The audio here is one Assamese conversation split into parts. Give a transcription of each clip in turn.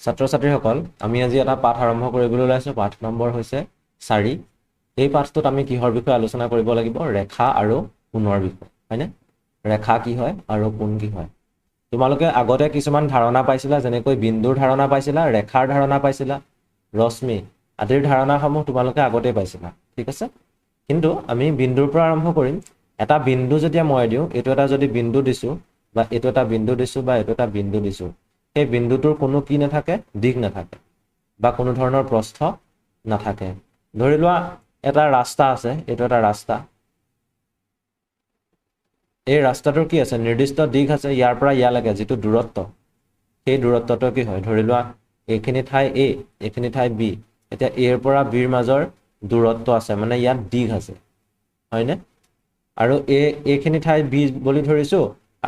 ছাত্ৰ ছাত্ৰীসকল আমি আজি এটা পাঠ আৰম্ভ কৰিবলৈ ওলাইছো পাঠ নম্বৰ হৈছে 4 এই পাঠটোত আমি কিহৰ বিষয়ে আলোচনা কৰিব লাগিব ৰেখা আৰু কোণৰ বিষয়ে হয়নে ৰেখা কি হয় আৰু কোণ কি হয় তোমালোকে আগতে কিছুমান ধাৰণা পাইছিলা যেনেকৈ বিন্দুৰ ধাৰণা পাইছিলা ৰেখাৰ ধাৰণা পাইছিলা ৰশ্মি আদিৰ ধাৰণাসমূহ তোমালোকে আগতে পাইছিলা ঠিক আছে কিন্তু আমি বিন্দুৰ পৰা আৰম্ভ কৰিম এটা বিন্দু যেতিয়া মই দিও এটো এটা যদি বিন্দু দিছো বা এটো এটা বিন্দু দিছো বা এটো এটা বিন্দু দিছো এই বিন্দুটোৰ কোনো কি নাথাকে দিশ নাথাকে বা কোনো ধৰণৰ প্ৰস্থ নাথাকে ধৰি লোৱা এটা ৰাস্তা আছে এটো এটা ৰাস্তা এই ৰাস্তাটোৰ কি আছে নিৰ্দিষ্ট দিশ আছে ইয়াৰ পৰা ইয়ালৈকে যেটো দূৰত্ব সেই দূৰত্বটো কি হয় ধৰি লোৱা এইখিনি ঠাই A এইখিনি ঠাই B এতিয়া A ৰ পৰা B ৰ মাজৰ দূৰত্ব আছে মানে ইয়াত দিশ আছে হয়নে আৰু এইখিনি ঠাই B বুলি ধৰিছো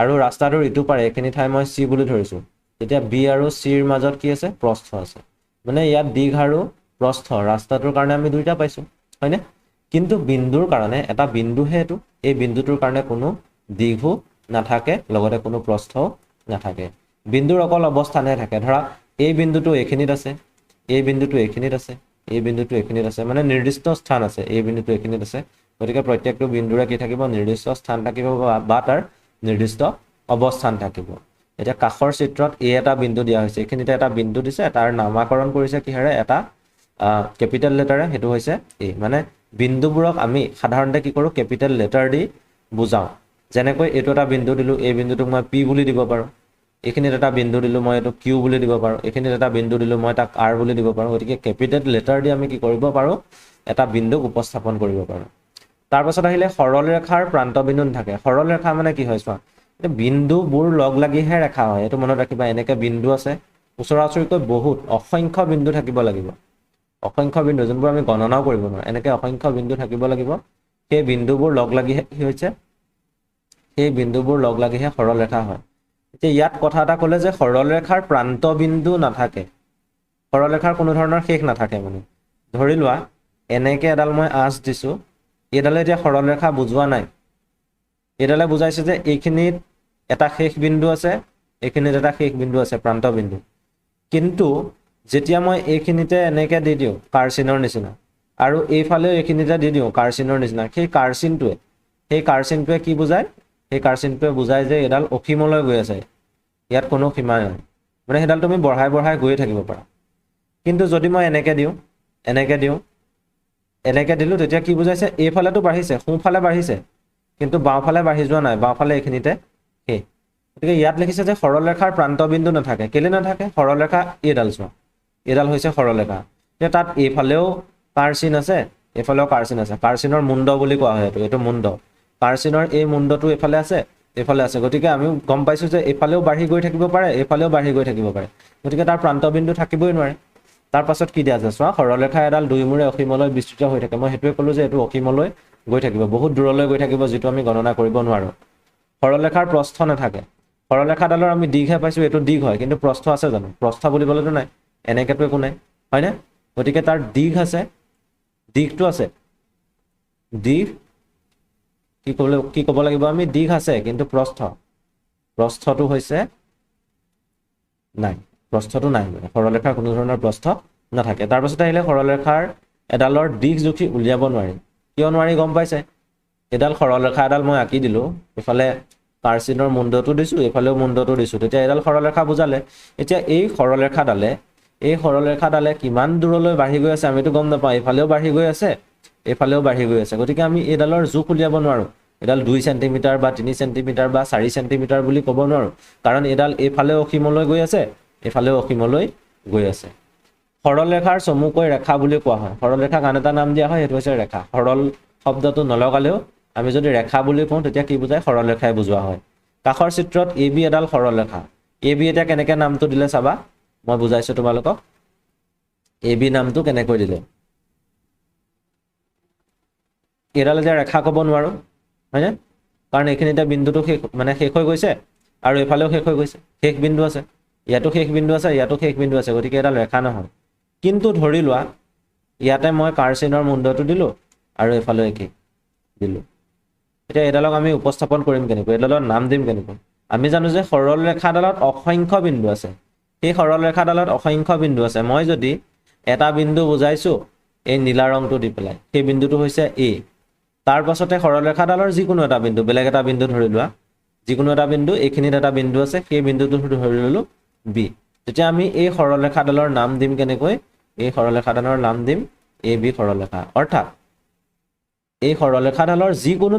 আৰু ৰাস্তাটোৰ ইটো পাৰে এইখিনি ঠাই মই C বুলি ধৰিছো এতিয়া B আৰু C ৰ মাজত কি আছে প্ৰস্থ আছে মানে ইয়াত দিশ আৰু প্ৰস্থ ৰাস্তাটোৰ কাৰণে আমি দুইটা পাইছো হয়নে কিন্তু বিন্দুৰ কাৰণে এটা বিন্দু হেতু এই বিন্দুটোৰ কাৰণে কোনো দিশো নাথাকে লগতে কোনো প্ৰস্থও নাথাকে বিন্দুৰ অকল অৱস্থানে থাকে ধৰা এই বিন্দুটো এখিনিত আছে এই বিন্দুটো এখিনিত আছে এই বিন্দুটো এখিনিত আছে মানে নিৰ্দিষ্ট স্থান আছে এই বিন্দুটো এখিনিত আছে গতিকে প্ৰত্যেকটো বিন্দুৰে কি থাকিব নিৰ্দিষ্ট স্থান থাকিব বা তাৰ নিৰ্দিষ্ট অৱস্থান থাকিব এটা কাখৰ চিত্ৰত এ এটা বিন্দু দিয়া হৈছে এখিনিতে এটা বিন্দু দিছে তাৰ নামকৰণ কৰিছে কিহেৰে এটা ক্যাপিটেল লেটাৰে হেতু হৈছে এ মানে বিন্দুবোৰক আমি সাধাৰণতে কি কৰো ক্যাপিটেল লেটাৰ দি বুজাও যেনেকৈ এটো এটা বিন্দু দিলো এই বিন্দুটোক মই পি বুলি দিব পাৰো এখিনিত এটা বিন্দু দিলো মই এটো কিউ বুলি দিব পাৰো এখিনিত এটা বিন্দু দিলো মই তাক আৰ বুলি দিব পাৰো গতিকে ক্যাপিটেল লেটাৰ দি আমি কি কৰিব পাৰো এটা বিন্দুক উপস্থাপন কৰিব পাৰো তাৰ পাছত আহিলে সৰল ৰেখাৰ প্ৰান্ত বিন্দু থাকে সৰল ৰেখা মানে কি হয় চোৱা এটা বিন্দুবোৰ লগ লাগিহে ৰেখা হয় এটো মনত ৰাখিবা এনেকে বিন্দু আছে ওচৰা-ওচৰিকৈ বহুত অসংখ্য বিন্দু থাকিব লাগিব অসংখ্য বিন্দু যোনবোৰ আমি গণনাও কৰিব নোৱাৰো এনেকে অসংখ্য বিন্দু থাকিব লাগিব সেই বিন্দুবোৰ লগ লাগিহে কি হৈছে সেই বিন্দুবোৰ লগ লাগিহে সৰল ৰেখা হয় এতিয়া ইয়াত কথা এটা ক'লে যে সৰল ৰেখাৰ প্ৰান্ত বিন্দু নাথাকে সৰল ৰেখাৰ কোনো ধৰণৰ শেষ নাথাকে মানে ধৰি লোৱা এনেকে এডাল মই আঁচ দিছো এডালে এতিয়া সৰল ৰেখা বুজোৱা নাই এডালে বুজাইছে যে এইখিনিত এটা শেষ বিন্দু আছে এইখিনিত এটা শেষ বিন্দু আছে প্ৰান্ত বিন্দু কিন্তু যেতিয়া মই এইখিনিতে এনেকে দি দিও কাৰ্চিনৰ নিচিনা আৰু এইফালেও এইখিনিতে দি দিও কাৰ্চিনৰ নিচিনা সেই কাৰ্চিনটোৱে কি বুজায় সেই কাৰ্চিনটোৱে বুজায় যে এডাল অসীমলৈ গৈ আছে ইয়াত কোনো সীমা নাই মানে হেডাল তুমি বঢ়াই বঢ়াই গৈ থাকিব পাৰা কিন্তু যদি মই এনেকে দিলো তেতিয়া কি বুজাইছে এইফালেটো বাঢ়িছে সোঁফালে বাঢ়িছে কিন্তু বাওঁফালে বাঢ়ি যোৱা নাই বাওঁফালে এইখিনিতে সেই গতিকে ইয়াত লিখিছে যে সৰল ৰেখাৰ প্ৰান্ত বিন্দু নাথাকে কেলে নাথাকে সৰল ৰেখা এডাল চোৱা এডাল হৈছে সৰল ৰেখা যে তাত এইফালেও কাৰ্চিন আছে এইফালেও কাৰ্চিন আছে কাৰ্চিনৰ মুণ্ড বুলি কোৱা হয় এটো মুণ্ড কাৰ্চিনৰ এই মুণ্ডটো এইফালে আছে গতিকে আমি গম পাইছো যে এইফালেও বাঢ়ি গৈ থাকিব পাৰে এইফালেও বাঢ়ি গৈ থাকিব পাৰে গতিকে তাৰ প্ৰান্ত বিন্দু থাকিবই নোৱাৰে তাৰ পাছত কি দিয়া আছে চোৱা সৰল ৰেখা এডাল দুই মূৰে অসীমলৈ বিস্তৃত হৈ থাকে মই হেতুৱে ক'লো যে এটো অসীমলৈ গৈ থাকিব বহুত দূৰলৈ গৈ থাকিব যেটো আমি গণনা কৰিব নোৱাৰো সৰল ৰেখাৰ প্ৰস্থ নাথাকে সৰল ৰেখাডালৰ আমি দিশহে পাইছো এটো দিশ হয় কিন্তু প্ৰস্থ আছে জানো প্ৰস্থ বুলিবলেতো নাই এনেকেটো একো নাই হয়নে গতিকে তাৰ দিশ আছে দিশটো আছে দিশ কি ক'ব লাগিব আমি দিশ আছে কিন্তু প্ৰস্থটো হৈছে নাই প্ৰস্থটো নাই মানে সৰল ৰেখাৰ কোনো ধৰণৰ প্ৰস্থ নাথাকে তাৰ পাছত আহিলে সৰল ৰেখাৰ এডালৰ দিশ জুখি উলিয়াব নোৱাৰি কিয় নোৱাৰি গম পাইছে এডাল সৰল ৰেখা এডাল মই আঁকি দিলো এফালে কাৰ্চিনৰ মুণ্ডটো দিছো এফালেও মুণ্ডটো দিছো তেতিয়া এডাল সৰল ৰেখা বুজালে এতিয়া এই সৰল ৰেখাডালে কিমান দূৰলৈ বাঢ়ি গৈ আছে আমিতো গম নাপাওঁ এফালেও বাঢ়ি গৈ আছে এফালেও বাঢ়ি গৈ আছে গতিকে আমি এডালৰ জোখ উলিয়াব নোৱাৰো এডাল 2 সেন্টিমিটাৰ বা 3 সেন্টিমিটাৰ বা 4 সেন্টিমিটাৰ বুলি ক'ব নোৱাৰো কাৰণ এডাল এফালেও অসীমলৈ গৈ আছে এফালেও অসীমলৈ গৈ আছে সৰল ৰেখাৰ চমুকৈ ৰেখা বুলি কোৱা হয় সৰল ৰেখাক আন এটা নাম দিয়া হয় হেতু হৈছে ৰেখা সৰল শব্দটো নলগালেও আমি যদি ৰেখা বুলি কওঁ তেতিয়া কি বুজায় সৰল ৰেখাই বুজোৱা হয় কাখৰ চিত্ৰত AB এডাল সৰল ৰেখা AB এটা কেনেকৈ নামটো দিলে চাবা মই বুজাইছো তোমালোকক AB নামটো কেনেকৈ দিলে এডাল যে ৰেখা ক'ব নোৱাৰো হয়নে কাৰণ এইখিনিতে বিন্দুটো শেষ হৈ গৈছে আৰু এফালেও শেষ হৈ গৈছে শেষ বিন্দু আছে ইয়াতো শেষ বিন্দু আছে ইয়াতো শেষ বিন্দু আছে গতিকে এডাল ৰেখা নহয় কিন্তু ধৰি লোৱা ইয়াতে মই কাৰ্চিনৰ মুণ্ডটো দিলো আৰু এফালেও একে দিলো এতিয়া এডালক আমি উপস্থাপন কৰিম কেনেকৈ এডালৰ নাম দিম কেনেকৈ আমি জানো যে সৰল ৰেখাডালত অসংখ্য বিন্দু আছে সেই সৰলৰেখাডালত অসংখ্য বিন্দু আছে মই যদি এটা বিন্দু বুজাইছো এই নীলা ৰংটো দি পেলাই সেই বিন্দুটো হৈছে এ তাৰ পাছতে সৰলৰেখাডালৰ যিকোনো এটা বিন্দু বেলেগ এটা বিন্দু ধৰি লোৱা যিকোনো এটা বিন্দু এইখিনিত এটা বিন্দু আছে সেই বিন্দুটো ধৰি ললো বি তেতিয়া আমি এই সৰলৰেখাডালৰ নাম দিম কেনেকৈ এই সৰলৰেখাডালৰ নাম দিম এ বি সৰলৰেখা অৰ্থাৎ এই সৰলৰেখাডালৰ যিকোনো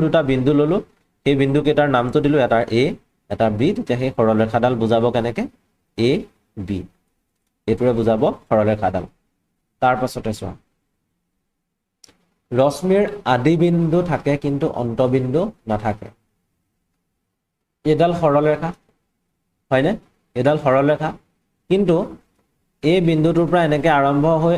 দুটা বিন্দু ললো এই বিন্দু কেইটাৰ নামটো দিলো এটা এ এটা বি তেতিয়া সেই সৰলৰেখাডাল বুজাব কেনেকৈ এ বি এইটোৰে বুজাব সৰলৰেখাডাল তাৰ পাছতে চোৱা ৰশ্মিৰ আদি বিন্দু থাকে কিন্তু অন্তবিন্দু নাথাকে এডাল সৰলৰেখা হয়নে এডাল সৰলৰেখা কিন্তু এই বিন্দুটোৰ পৰা এনেকৈ আৰম্ভ হৈ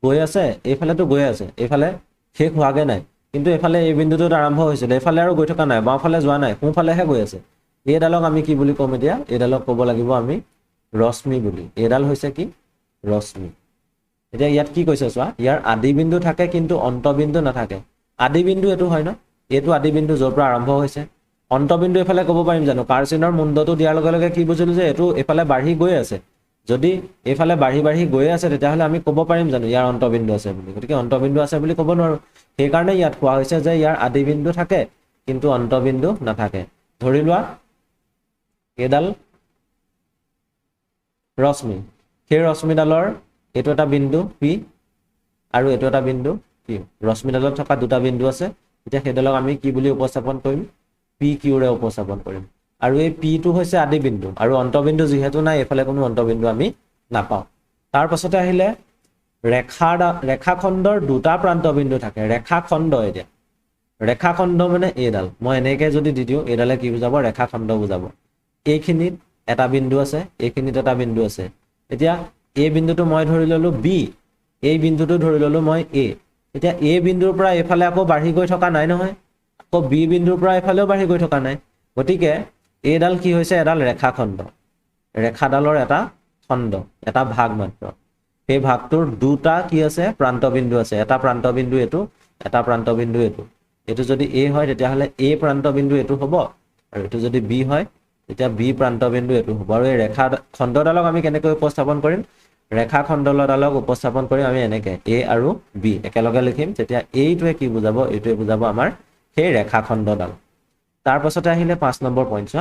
গৈ আছে এইফালেতো গৈ আছে এইফালে শেষ হোৱাগে নাই কিন্তু এইফালে এই বিন্দুটোত আৰম্ভ হৈছিল এইফালে আৰু গৈ থকা নাই বাওঁফালে যোৱা নাই সোঁফালেহে গৈ আছে এইডালক আমি কি বুলি ক'ম এতিয়া এইডালক ক'ব লাগিব আমি ৰশ্মি বুলি এইডাল হৈছে কি ৰশ্মি এতিয়া ইয়াত কি কৈছে চোৱা ইয়াৰ আদি বিন্দু থাকে কিন্তু অন্তবিন্দু নাথাকে আদি বিন্দু এইটো হয় ন এইটো আদি বিন্দু য'ৰ পৰা আৰম্ভ হৈছে অন্তবিন্দু এইফালে ক'ব পাৰিম জানো কাৰচিনৰ মুণ্ডটো দিয়াৰ লগে লগে কি বুজিলো যে এইটো এইফালে বাঢ়ি গৈ আছে যদি এইফালে বাঢ়ি গৈ আছে তেতিয়াহ'লে আমি ক'ব পাৰিম জানো ইয়াৰ অন্তবিন্দু আছে বুলি গতিকে অন্তবিন্দু আছে বুলি ক'ব নোৱাৰো সেইকাৰণে ইয়াত কোৱা হৈছে যে ইয়াৰ আদি বিন্দু থাকে কিন্তু অন্তবিন্দু নাথাকে ধৰি লোৱা এইডাল ৰশ্মি সেই ৰশ্মিডালৰ এইটো এটা বিন্দু পি আৰু এইটো এটা বিন্দু কিউ ৰশ্মিডালত থকা দুটা বিন্দু আছে এতিয়া সেইডালক আমি কি বুলি উপস্থাপন কৰিম পি কিউৰে উপস্থাপন কৰিম আৰু এই পিটো হৈছে আদি বিন্দু আৰু অন্তবিন্দু যিহেতু নাই এইফালে কোনো অন্তবিন্দু আমি নাপাওঁ তাৰ পাছতে আহিলে ৰেখাখণ্ডৰ দুটা প্ৰান্তবিন্দু থাকে ৰেখাখণ্ড এতিয়া ৰেখাখণ্ড মানে এইডাল মই এনেকৈ যদি দি দিওঁ এইডালে কি বুজাব ৰেখাখণ্ড বুজাব এইখিনিত এটা বিন্দু আছে এইখিনিত এটা বিন্দু আছে এতিয়া এই বিন্দুটো মই ধৰি ললো বি এই বিন্দুটো ধৰি ললো মই এ এতিয়া এ বিন্দুৰ পৰা এইফালে আকৌ বাঢ়ি গৈ থকা নাই নহয় আকৌ বি বিন্দুৰ পৰা এইফালেও বাঢ়ি গৈ থকা নাই গতিকে এইডাল কি হৈছে এডাল ৰেখাখণ্ড ৰেখাডালৰ এটা খণ্ড এটা ভাগ মাত্ৰ সেই ভাগটোৰ দুটা কি আছে প্ৰান্তবিন্দু আছে এটা প্ৰান্তবিন্দু এইটো এটা প্ৰান্তবিন্দু এইটো এইটো যদি এ হয় তেতিয়াহ'লে এ প্ৰান্তবিন্দু এইটো হ'ব আৰু এইটো যদি বি হয় তেতিয়া বি প্ৰান্তবিন্দু এইটো হ'ব আৰু এই ৰেখা খণ্ডডালক আমি কেনেকৈ উপস্থাপন কৰিম ৰেখা খণ্ডডালক উপস্থাপন কৰিম আমি এনেকৈ এ আৰু বি একেলগে লিখিম তেতিয়া এইটোৱে কি বুজাব এইটোৱে বুজাব আমাৰ সেই ৰেখাখণ্ডডাল তাৰ পাছতে আহিলে 5 নম্বৰ পইণ্ট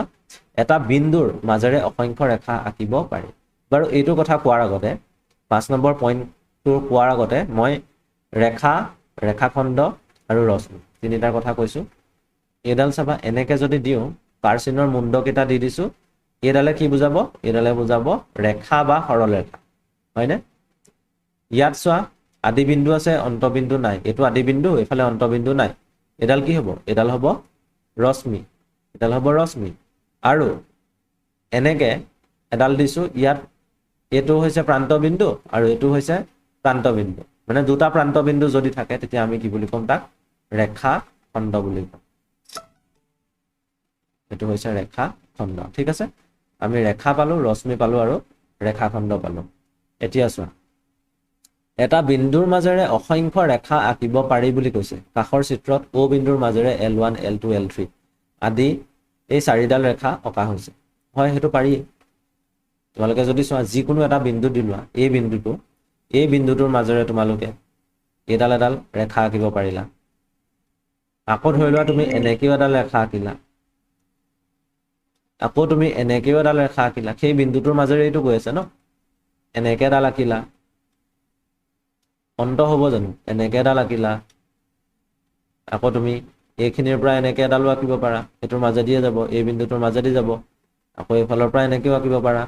এটা বিন্দুৰ মাজেৰে অসংখ্য ৰেখা আঁকিব পাৰি বাৰু এইটো কথা কোৱাৰ আগতে 5 নম্বৰ পইণ্টটো কোৱাৰ আগতে মই ৰেখাখণ্ড আৰু ৰশ্মি তিনিটাৰ কথা কৈছোঁ এইডাল চাবা এনেকৈ যদি দিওঁ কাৰচিনৰ মুণ্ডকেইটা দি দিছোঁ এইডালে কি বুজাব এইডালে বুজাব ৰেখা বা সৰলৰেখা হয়নে ইয়াত চোৱা আদি বিন্দু আছে অন্তবিন্দু নাই এইটো আদি বিন্দু এইফালে অন্তবিন্দু নাই এডাল কি হ'ব এডাল হ'ব ৰশ্মি এডাল হ'ব ৰশ্মি আৰু এনেকৈ এডাল দিছোঁ ইয়াত এইটো হৈছে প্ৰান্তবিন্দু আৰু এইটো হৈছে প্ৰান্তবিন্দু মানে দুটা প্ৰান্তবিন্দু যদি থাকে তেতিয়া আমি কি বুলি ক'ম তাক ৰেখাখণ্ড বুলি ক'ম এইটো হৈছে ৰেখাখণ্ড ঠিক আছে আমি ৰেখা পালোঁ ৰশ্মি পালোঁ আৰু ৰেখাখণ্ড পালোঁ এতিয়া চোৱা এটা বিন্দুৰ মাজেৰে অসংখ্য ৰেখা আঁকিব পাৰি বুলি কৈছে কাষৰ চিত্ৰত অ বিন্দুৰ মাজেৰে L1 L2 L3 আদি এই চাৰিডাল ৰেখা অঁকা হৈছে হয় সেইটো পাৰি তোমালোকে যদি চোৱা যিকোনো এটা বিন্দু দি লোৱা এই বিন্দুটোৰ মাজেৰে তোমালোকে এইডাল এডাল ৰেখা আঁকিব পাৰিলা আকৌ ধৰি লোৱা তুমি এনেকৈও এডাল ৰেখা আঁকিলা আকৌ তুমি এনেকৈও এডাল ৰেখা আঁকিলা সেই বিন্দুটোৰ মাজেৰে এইটো গৈ আছে ন এনেকৈ এডাল আঁকিলা অন্ত হ'ব জানো এনেকৈ এডাল আঁকিলা আকৌ তুমি এইখিনিৰ পৰা এনেকৈ এডালো আঁকিব পাৰা এইটোৰ মাজেদিয়ে যাব এই বিন্দুটোৰ মাজেদি যাব আকৌ এইফালৰ পৰা এনেকৈও আঁকিব পাৰা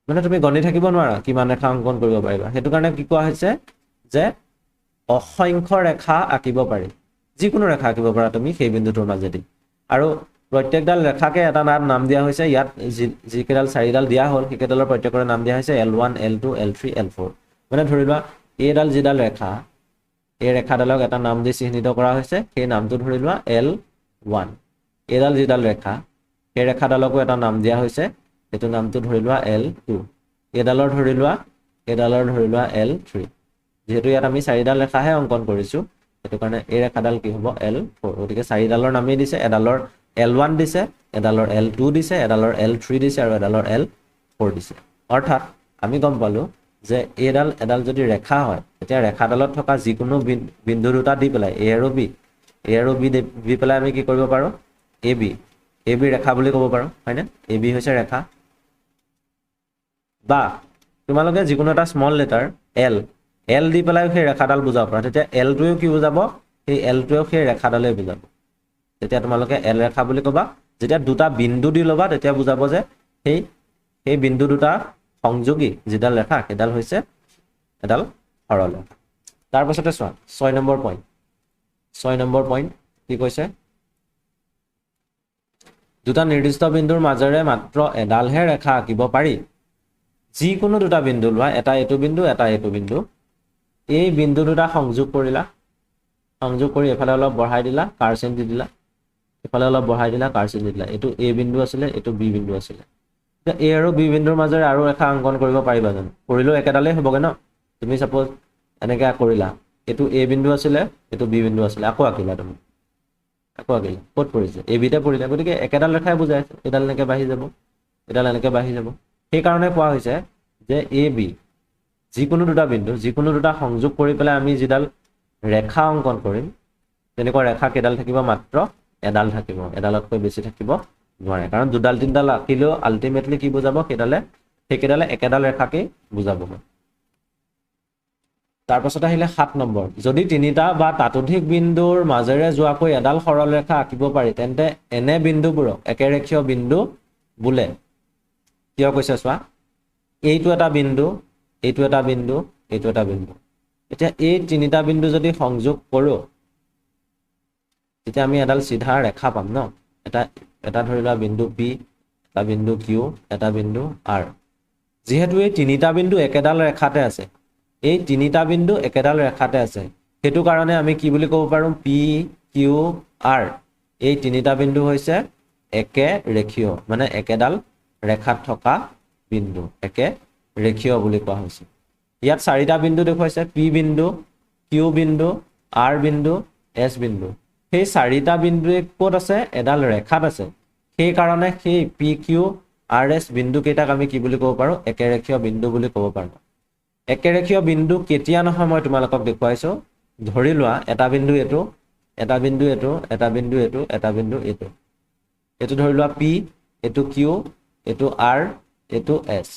মানে তুমি গণি থাকিব নোৱাৰা কিমান ৰেখা অংকন কৰিব পাৰিবা সেইটো কাৰণে কি কোৱা হৈছে যে অসংখ্য ৰেখা আঁকিব পাৰি যিকোনো ৰেখা আঁকিব পাৰা তুমি সেই বিন্দুটোৰ মাজেদি আৰু প্ৰত্যেকডাল ৰেখাকে এটা নাম দিয়া হৈছে ইয়াত যিকেইডাল চাৰিডাল দিয়া হ'ল সেইকেইডালৰ প্ৰত্যেকৰে নাম দিয়া হৈছে L1 L2 L3 L4 মানে ধৰি লোৱা এইডাল যিডাল ৰেখা এই ৰেখাডালক এটা নাম দি চিহ্নিত কৰা হৈছে সেই নামটো ধৰি লোৱা L1 এইডাল যিডাল ৰেখা সেই ৰেখাডালকো এটা নাম দিয়া হৈছে সেইটো নামটো ধৰি লোৱা L2 এইডালৰ ধৰি লোৱা L3 যেহেতু ইয়াত আমি চাৰিডাল ৰেখাহে অংকন কৰিছোঁ সেইটো কাৰণে এই ৰেখাডাল কি হ'ব L4 গতিকে চাৰিডালৰ নামেই দিছে এডালৰ L1 দিছে, এডালৰ L2 দিছে, এডালৰ L3 দিছে আৰু এডালৰ L4 দিছে। অৰ্থাৎ আমি গম পালো যে এডাল যদি ৰেখা হয় তেতিয়া ৰেখাডালত থকা যিকোনো বিন্দু দুটা দি পেলাই A আৰু B দি পেলাই আমি কি কৰিব পাৰো AB ৰেখা বুলি ক'ব পাৰো হয়নে? AB হৈছে ৰেখা। বা তোমালোকে যিকোনো এটা স্মল লেটাৰ L দি পেলাই সেই ৰেখাডাল বুজাব পাৰা। তেতিয়া L2ও কি বুজাব? সেই L2ও সেই ৰেখাডালে বুজাব। তেতিয়া তোমালোকে L ৰেখা বুলি ক'বা। যেতিয়া দুটা বিন্দু দি ল'বা তেতিয়া বুজাব যে সেই বিন্দু দুটা সংযোগী যিডাল ৰেখা সেইডাল হৈছে এডাল সৰলৰেখা। তাৰ পাছতে চোৱা 6 নম্বৰ পইণ্ট। 6 নম্বৰ পইণ্ট কি কৈছে? দুটা নিৰ্দিষ্ট বিন্দুৰ মাজেৰে মাত্ৰ এডালহে ৰেখা আঁকিব পাৰি। যিকোনো দুটা বিন্দু লোৱা, এটা এইটো বিন্দু, এটা এইটো বিন্দু। এই বিন্দু দুটা সংযোগ কৰিলা, সংযোগ কৰি এফালে অলপ বঢ়াই দিলা, কাঁড় চিন দি দিলা, এফালে অলপ বঢ়াই দিলা, কাঁড় চিন দি দিলা। এইটো A বিন্দু আছিলে, এইটো B বিন্দু আছিলে। এতিয়া A আৰু B বিন্দুৰ মাজেৰে আৰু ৰেখা অংকন কৰিব পাৰিবা জানো? কৰিলেও একেডালেই হ'বগৈ ন? তুমি সাপোজ এনেকৈ কৰিলা, এইটো A বিন্দু আছিলে, এইটো B বিন্দু আছিলে, আকৌ আঁকিলা তুমি, আকৌ আঁকিলা, ক'ত পৰিছে? A Bতে পৰিলে। গতিকে একেডাল ৰেখাই বুজাই আছে, এডাল এনেকৈ বাঢ়ি যাব, এডাল এনেকৈ বাঢ়ি যাব। সেইকাৰণে কোৱা হৈছে যে AB যিকোনো দুটা বিন্দু, যিকোনো দুটা সংযোগ কৰি পেলাই আমি যিডাল ৰেখা অংকন কৰিম, তেনেকুৱা ৰেখা কেইডাল থাকিব? মাত্ৰ এডাল থাকিব, এডালতকৈ বেছি থাকিব নোৱাৰে। কাৰণ দুডাল তিনিডাল আঁকিলেও আল্টিমেটলি কি বুজাব? সেইকেইডালে একেডাল ৰেখাকেই বুজাব। তাৰপাছত আহিলে 7 নম্বৰ। যদি তিনিটা বা তাতোধিক বিন্দুৰ মাজেৰে যোৱাকৈ এডাল সৰল ৰেখা আঁকিব পাৰি তেন্তে এনে বিন্দুবোৰক একেৰেখীয় বিন্দু বোলে। কিয় কৈছে চোৱা, এইটো এটা বিন্দু, এইটো এটা বিন্দু, এইটো এটা বিন্দু। এতিয়া এই তিনিটা বিন্দু যদি সংযোগ কৰোঁ তেতিয়া আমি এডাল চিধা ৰেখা পাম ন? এটা ধৰি লোৱা বিন্দু P, এটা বিন্দু Q, এটা বিন্দু R। যিহেতু এই তিনিটা বিন্দু একেডাল ৰেখাতে আছে, এই তিনিটা বিন্দু একেডাল ৰেখাতে আছে, সেইটো কাৰণে আমি কি বুলি ক'ব পাৰোঁ? P, Q, R এই তিনিটা বিন্দু হৈছে একে ৰেখীয়, মানে একেডাল ৰেখাত থকা বিন্দু, একে ৰেখীয় বুলি কোৱা হৈছে। ইয়াত 4টা বিন্দু দেখুৱাইছে, P বিন্দু, Q বিন্দু, R বিন্দু, S বিন্দু। সেই 4টা বিন্দুৱে ক'ত আছে? এডাল ৰেখাত আছে। সেইকাৰণে সেই P, Q, R, S বিন্দু কেইটাক আমি কি বুলি ক'ব পাৰোঁ? একেৰেখীয় বিন্দু বুলি ক'ব পাৰোঁ। একেৰেখীয় বিন্দু কেতিয়া নহয় মই তোমালোকক দেখুৱাইছোঁ। ধৰি লোৱা এটা বিন্দু এইটো, এটা বিন্দু এইটো, এটা বিন্দু এইটো, এটা বিন্দু এইটো। এইটো ধৰি লোৱা P, এইটো Q, এইটো R, এইটো S।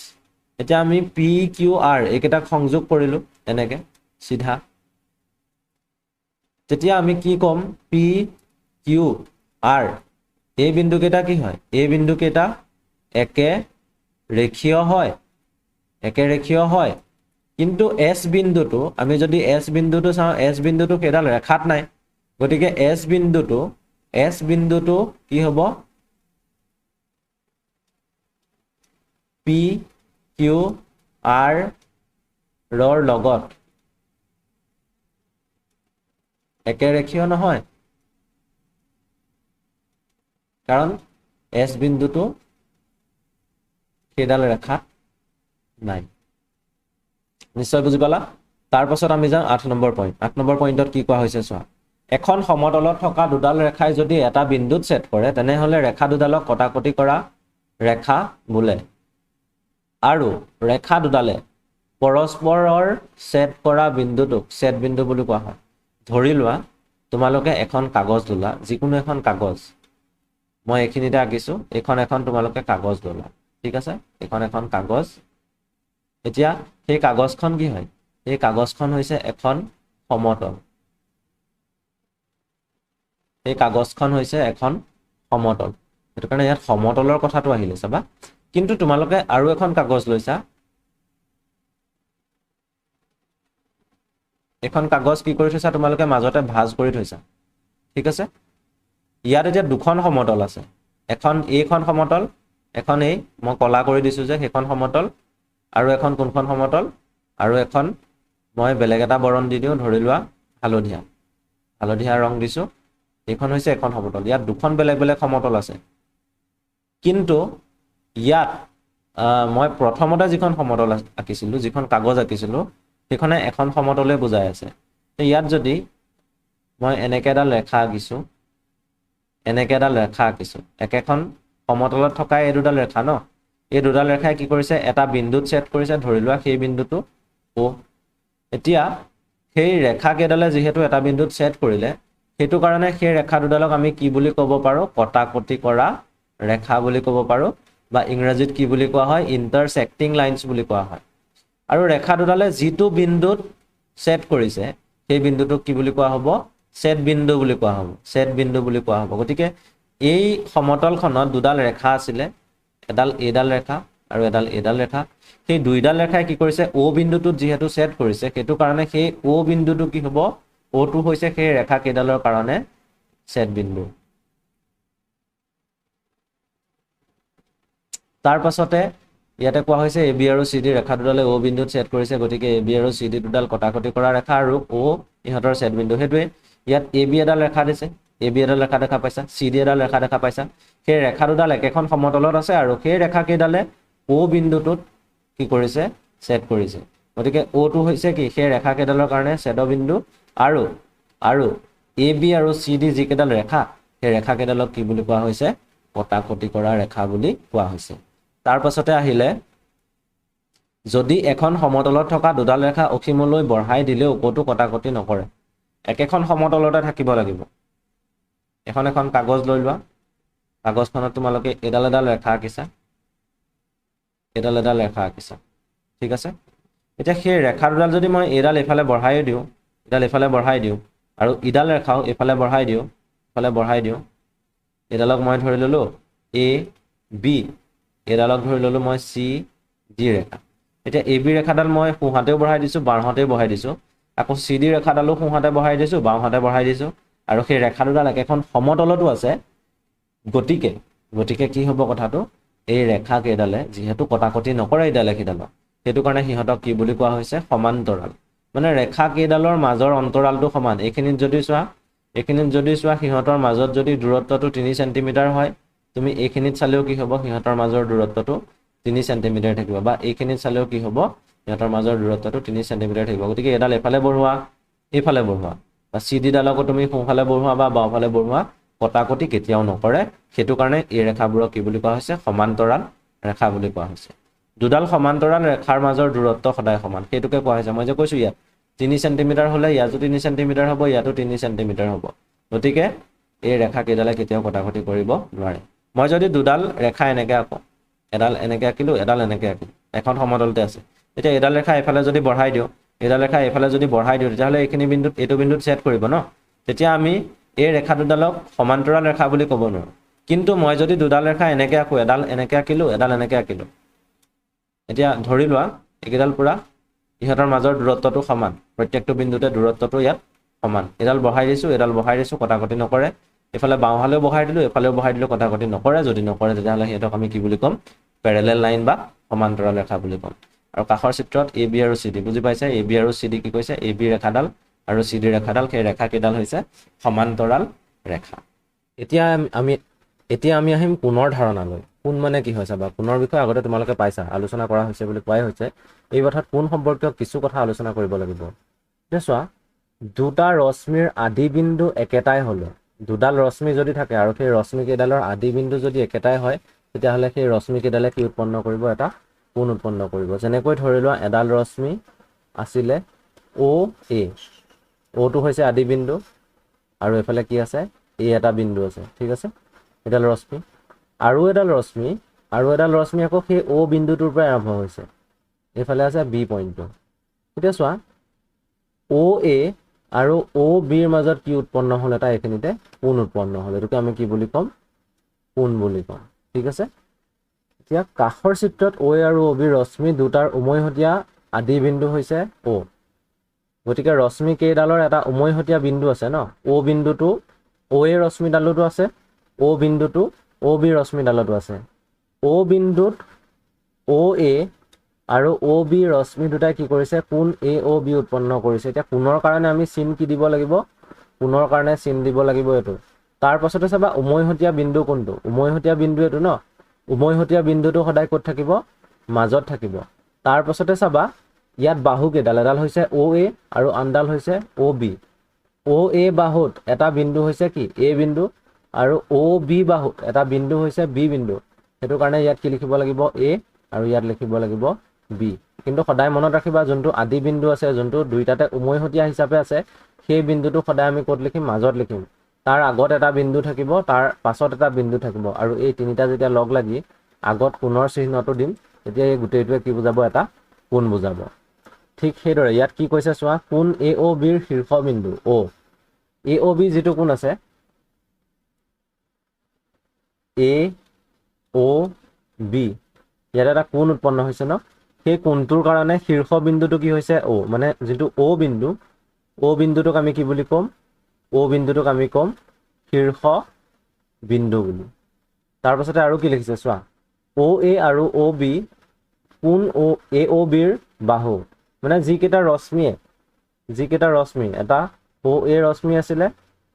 এতিয়া আমি P, Q, R এইকেইটাক সংযোগ কৰিলোঁ এনেকৈ চিধা। তেতিয়া আমি কি ক'ম? P, Q, R এই বিন্দুকেইটা কি হয়? এই বিন্দুকেইটা একে ৰেখীয় হয়, একে ৰেখীয় হয়। কিন্তু S বিন্দুটো, আমি যদি S বিন্দুটো চাওঁ, S বিন্দুটো সেইডাল ৰেখাত নাই। গতিকে S বিন্দুটো কি হ'ব? P, Q, R ৰ লগত একেৰেখীয় নহয়, কাৰণ S বিন্দুটো সেইডাল ৰেখাত নাই। নিশ্চয় বুজি পালা? তাৰ পাছত আমি যাওঁ 8 নম্বৰ পইণ্ট। 8 নম্বৰ পইণ্টত কি কোৱা হৈছে চোৱা, এখন সমতলত থকা দুডাল ৰেখাই যদি এটা বিন্দুত ছেদ কৰে তেনেহ'লে ৰেখা দুডালক কটাকটি কৰা ৰেখা বোলে। আৰু ৰেখা দুডালে পৰস্পৰৰ ছেদ কৰা বিন্দুটোক ছেদ বিন্দু বুলি কোৱা হয়। ধৰি লোৱা তোমালোকে এখন কাগজ ল'লা, যিকোনো এখন কাগজ, মই এইখিনিতে আঁকিছোঁ, এখন তোমালোকে কাগজ ল'লা, ঠিক আছে? এখন কাগজ। এতিয়া সেই কাগজখন কি হয়? এই কাগজখন হৈছে এখন সমতল। এই কাগজখন হৈছে এখন সমতল। সেইটো কাৰণে ইয়াত সমতলৰ কথাটো আহিলে চাবা। কিন্তু তোমালোকে আৰু এখন কাগজ লৈছা, এখন কাগজ কি কৰি থৈছা? তোমালোকে মাজতে ভাঁজ কৰি থৈছা, ঠিক আছে? ইয়াত এতিয়া দুখন সমতল আছে, এখন এইখন সমতল, এখন এই মই কলা কৰি দিছোঁ যে সেইখন সমতল, আৰু এখন কোনখন সমতল? আৰু এখন মই বেলেগ এটা বৰণ দি দিওঁ, ধৰি লোৱা হালধীয়া ৰং দিছোঁ। এইখন হৈছে এখন সমতল। ইয়াত দুখন বেলেগ বেলেগ সমতল আছে। কিন্তু ইয়াত মই প্ৰথমতে যিখন সমতল আঁকিছিলোঁ, যিখন কাগজ আঁকিছিলোঁ, সেইখনে এখন সমতলে বুজাই আছে। ইয়াত যদি মই এনেকৈ এডাল ৰেখা আঁকিছোঁ, এনেকৈ এডাল ৰেখা আঁকিছোঁ একেখন সমতলত থকা এই দুডাল ৰেখা ন এই দুডাল ৰেখাই কি কৰিছে এটা বিন্দুত ছেট কৰিছে ধৰি লোৱা সেই বিন্দুটো O এতিয়া সেই ৰেখা কেইডালে যিহেতু এটা বিন্দুত ছেট কৰিলে সেইটো কাৰণে সেই ৰেখা দুডালক আমি কি বুলি ক'ব পাৰোঁ কটাকটি কৰা ৰেখা বুলি ক'ব পাৰোঁ বা ইংৰাজীত কি বুলি কোৱা হয় ইণ্টাৰসেক্টিং লাইনছ বুলি কোৱা হয় আৰু ৰেখা দুডালে যিটো বিন্দুত ছেট কৰিছে সেই বিন্দুটোক কি বুলি কোৱা হ'ব ছেট বিন্দু বুলি কোৱা হ'ব ছেট বিন্দু বুলি কোৱা হ'ব গতিকে এই সমতলখনত দুডাল ৰেখা আছিলে এডাল এডাল ৰেখা আৰু এডাল এডাল ৰেখা সেই দুইডাল ৰেখাই কি কৰিছে O বিন্দুটোত যেহেতু ছেট কৰিছে সেইটো কাৰণে সেই O বিন্দুটো কি হ'ব O টো হৈছে সেই ৰেখা কেইডালৰ কাৰণে ছেট বিন্দু তাৰ পাছতে ইয়াতে কোৱা হৈছে AB আৰু CD ৰেখা দুডালে O বিন্দুত ছেট কৰিছে গতিকে AB আৰু CD দুডাল কটাকটি কৰা ৰেখা আৰু O ইহঁতৰ ছেট বিন্দু হেতুৱে ইয়াত AB এডাল ৰেখা দিছে AB এডাল ৰেখা দেখা পাইছা CD এডাল ৰেখা দেখা পাইছা সেই ৰেখা দুডাল একেখন সমতলত আছে আৰু সেই ৰেখা কেইডালে O বিন্দুটোত কি কৰিছে ছেট কৰিছে গতিকে O টো হৈছে কি সেই ৰেখা কেইডালৰ কাৰণে ছেদ বিন্দু আৰু AB আৰু CD যি কেইডাল ৰেখা সেই ৰেখা কেইডালক কি বুলি কোৱা হৈছে কটাকটি কৰা ৰেখা বুলি কোৱা হৈছে তাৰ পাছতে আহিলে যদি এখন সমতলত থকা দুডাল ৰেখা অসীমলৈ বঢ়াই দিলেও ক'তো কটাকটি নকৰে একেখন সমতলতে থাকিব লাগিব এখন কাগজ লৈ লোৱা কাগজখনত তোমালোকে এডাল এডাল ৰেখা আঁকিছা এডাল এডাল ৰেখা আঁকিছা ঠিক আছে এতিয়া সেই ৰেখা দুডাল যদি মই এডাল এফালে বঢ়াই দিওঁ এডাল এফালে বঢ়াই দিওঁ আৰু ইডাল ৰেখাও এফালে বঢ়াই দিওঁ এডালক মই ধৰি ললো A B এডালক ধৰি ললো মই C D ৰেখা এতিয়া AB ৰেখাডাল মই সোঁহাতেও বঢ়াই দিছোঁ বাওঁহাতেও বঢ়াই দিছোঁ আকৌ CD ৰেখাডালো সোঁহাতে বঢ়াই দিছোঁ বাওঁহাতে বঢ়াই দিছোঁ আৰু সেই ৰেখা দুডাল একেখন সমতলতো আছে গতিকে কি হ'ব কথাটো এই ৰেখা কেইডালে যিহেতু কটাকটি নকৰে ইডালে সিডালক সেইটো কাৰণে সিহঁতক কি বুলি কোৱা হৈছে সমান্তৰাল মানে ৰেখা কেইডালৰ মাজৰ অন্তৰালটো সমান এইখিনিত যদি চোৱা সিহঁতৰ মাজত যদি দূৰত্বটো 3 সেন্টিমিটাৰ হয় তুমি এইখিনিত চালেও কি হ'ব সিহঁতৰ মাজৰ দূৰত্বটো 3 সেন্টিমিটাৰ থাকিব বা এইখিনিত চালেও কি হ'ব সিহঁতৰ মাজৰ দূৰত্বটো 3 সেন্টিমিটাৰ থাকিব গতিকে এডাল এফালে বঢ়োৱা এইফালে বঢ়োৱা বা CD ডালকো তুমি সোঁফালে বঢ়োৱা বা বাওঁফালে বঢ়োৱা কটাকটি কেতিয়াও নকৰে সেইটো কাৰণে এই ৰেখাবোৰক কি বুলি কোৱা হৈছে সমান্তৰাল ৰেখা বুলি কোৱা হৈছে দুডাল সমান্তৰাল ৰেখাৰ মাজৰ দূৰত্ব সদায় সমান সেইটোকে কোৱা হৈছে মই যে কৈছো ইয়াত 3 সেন্টিমিটাৰ হলে ইয়াতো 3 সেন্টিমিটাৰ হ'ব ইয়াতো 3 সেন্টিমিটাৰ হ'ব গতিকে এই ৰেখা কেইডালে কেতিয়াও কটাকটি কৰিব নোৱাৰে মই যদি দুডাল ৰেখা এনেকৈ আঁকো এডাল এনেকৈ আঁকিলো এডাল এনেকৈ আঁকিলো এখন সমতলতে আছে এতিয়া এডাল ৰেখা এফালে যদি বঢ়াই দিওঁ তেতিয়াহ'লে এইখিনি বিন্দুত এইটো বিন্দুত ছেট কৰিব ন তেতিয়া আমি এই ৰেখা দুডালক সমান্তৰাল ৰেখা বুলি ক'ব নোৱাৰো কিন্তু মই যদি দুডাল ৰেখা এনেকৈ আঁকো এডাল এনেকৈ আঁকিলো এডাল এনেকৈ আঁকিলো এতিয়া ধৰি লোৱা এইকেইডাল পুৰা ইহঁতৰ মাজৰ দূৰত্বটো সমান প্ৰত্যেকটো বিন্দুতে দূৰত্বটো ইয়াত সমান এডাল বঢ়াই দিছোঁ কটাকটি নকৰে এফালে বাওঁহালেও বঢ়াই দিলোঁ এফালেও বঢ়াই দিলোঁ কটাকটি নকৰে যদি নকৰে তেতিয়াহ'লে সিহঁতক আমি কি বুলি ক'ম পেৰেলেল লাইন বা সমান্তৰাল ৰেখা বুলি ক'ম আৰু কাষৰ চিত্ৰত AB আৰু CD বুজি পাইছে AB আৰু CD কি কৈছে AB ৰেখাডাল আৰু CD ৰেখাডাল সেই ৰেখা কেইডাল হৈছে সমান্তৰাল ৰেখা এতিয়া আমি আহিম কোণৰ ধাৰণালৈ কোণ মানে কি হৈছে বা কোণৰ বিষয়ে আগতে তোমালোকে পাইছা আলোচনা কৰা হৈছে বুলি কোৱাই হৈছে এই কথাত কোণ সম্পৰ্কীয় কিছু কথা আলোচনা কৰিব লাগিব এতিয়া চোৱা দুটা ৰশ্মিৰ আদি বিন্দু একেটাই হ'লে দুডাল ৰশ্মি যদি থাকে আৰু সেই ৰশ্মি কেইডালৰ আদি বিন্দু যদি একেটাই হয় তেতিয়াহ'লে সেই ৰশ্মি কেইডালে কি উৎপন্ন কৰিব এটা কোণ উৎপন্ন কৰিব যেনেকৈ ধৰি লোৱা এডাল ৰশ্মি আছিলে OA O টো হৈছে আদি বিন্দু আৰু এফালে কি আছে A এটা বিন্দু আছে ঠিক আছে এডাল ৰশ্মি আৰু এডাল ৰশ্মি আকৌ সেই O বিন্দুটোৰ পৰা আৰম্ভ হৈছে এইফালে আছে B পইণ্টটো এতিয়া চোৱা OA আৰু OB ৰ মাজত কি উৎপন্ন হ'ল এটা এইখিনিতে কোণ উৎপন্ন হ'ল এটোকে আমি কি বুলি ক'ম কোণ বুলি ক'ম ঠিক আছে এতিয়া কাষৰ চিত্ৰত OA আৰু OB ৰশ্মি দুটাৰ উমৈহতীয়া আদি বিন্দু হৈছে O গতিকে ৰশ্মি কেইডালৰ এটা উমৈহতীয়া বিন্দু আছে ন O বিন্দুটো OA ৰশ্মিডালতো আছে O বিন্দুটো OB ৰশ্মিডালতো আছে O বিন্দুত OA আৰু OB ৰশ্মি দুটাই কি কৰিছে কোণ AOB উৎপন্ন কৰিছে এতিয়া কোণৰ কাৰণে আমি চিন কি দিব লাগিব কোণৰ কাৰণে চিন দিব লাগিব এটো তাৰ পাছতে চাবা উমৈহতীয়া বিন্দু কোনটো উমৈহতীয়া বিন্দু এটো ন উমৈহতীয়া বিন্দুটো সদায় ক'ত থাকিব মাজত থাকিব তাৰ পাছতে চাবা ইয়াত বাহু কেইডাল এডাল হৈছে OA আৰু আনডাল হৈছে OB OA বাহুত এটা বিন্দু হৈছে কি A বিন্দু আৰু অ বি বাহু এটা বিন্দু হৈছে বি বিন্দু, সেইটো কাৰণে ইয়াত কি লিখিব লাগিব এ আৰু ইয়াত লিখিব লাগিব বি। কিন্তু সদায় মনত ৰাখিবা যোনটো আদি বিন্দু আছে, যোনটো দুইটাতে উমৈহতীয়া হিচাপে আছে, সেই বিন্দুটো সদায় আমি ক'ত লিখিম, মাজত লিখিম। তাৰ আগত এটা বিন্দু থাকিব, তাৰ পাছত এটা বিন্দু থাকিব, আৰু এই তিনিটা যেতিয়া লগ লাগি আগত কোণৰ চিহ্নটো দিম, তেতিয়া এই গোটেইটোৱে কি বুজাব, এটা কোণ বুজাব। ঠিক সেইদৰে ইয়াত কি কৈছে চোৱা, কোণ এ অ বিৰ শীৰ্ষবিন্দু অ, এ অ বি যিটো কোণ আছে এ অ বি, ইয়াত এটা কোণ উৎপন্ন হৈছে ন, সেই কোণটোৰ কাৰণে শীৰ্ষবিন্দুটো কি হৈছে অ, মানে যিটো অ বিন্দু, অ বিন্দুটোক আমি কি বুলি ক'ম, অ বিন্দুটোক আমি ক'ম শীৰ্ষ বিন্দু বুলি। তাৰপাছতে আৰু কি লিখিছে চোৱা, অ এ আৰু অ বি কোণ এ অ বিৰ বাহু, মানে যিকেইটা ৰশ্মি, এটা অ এ ৰশ্মি আছিলে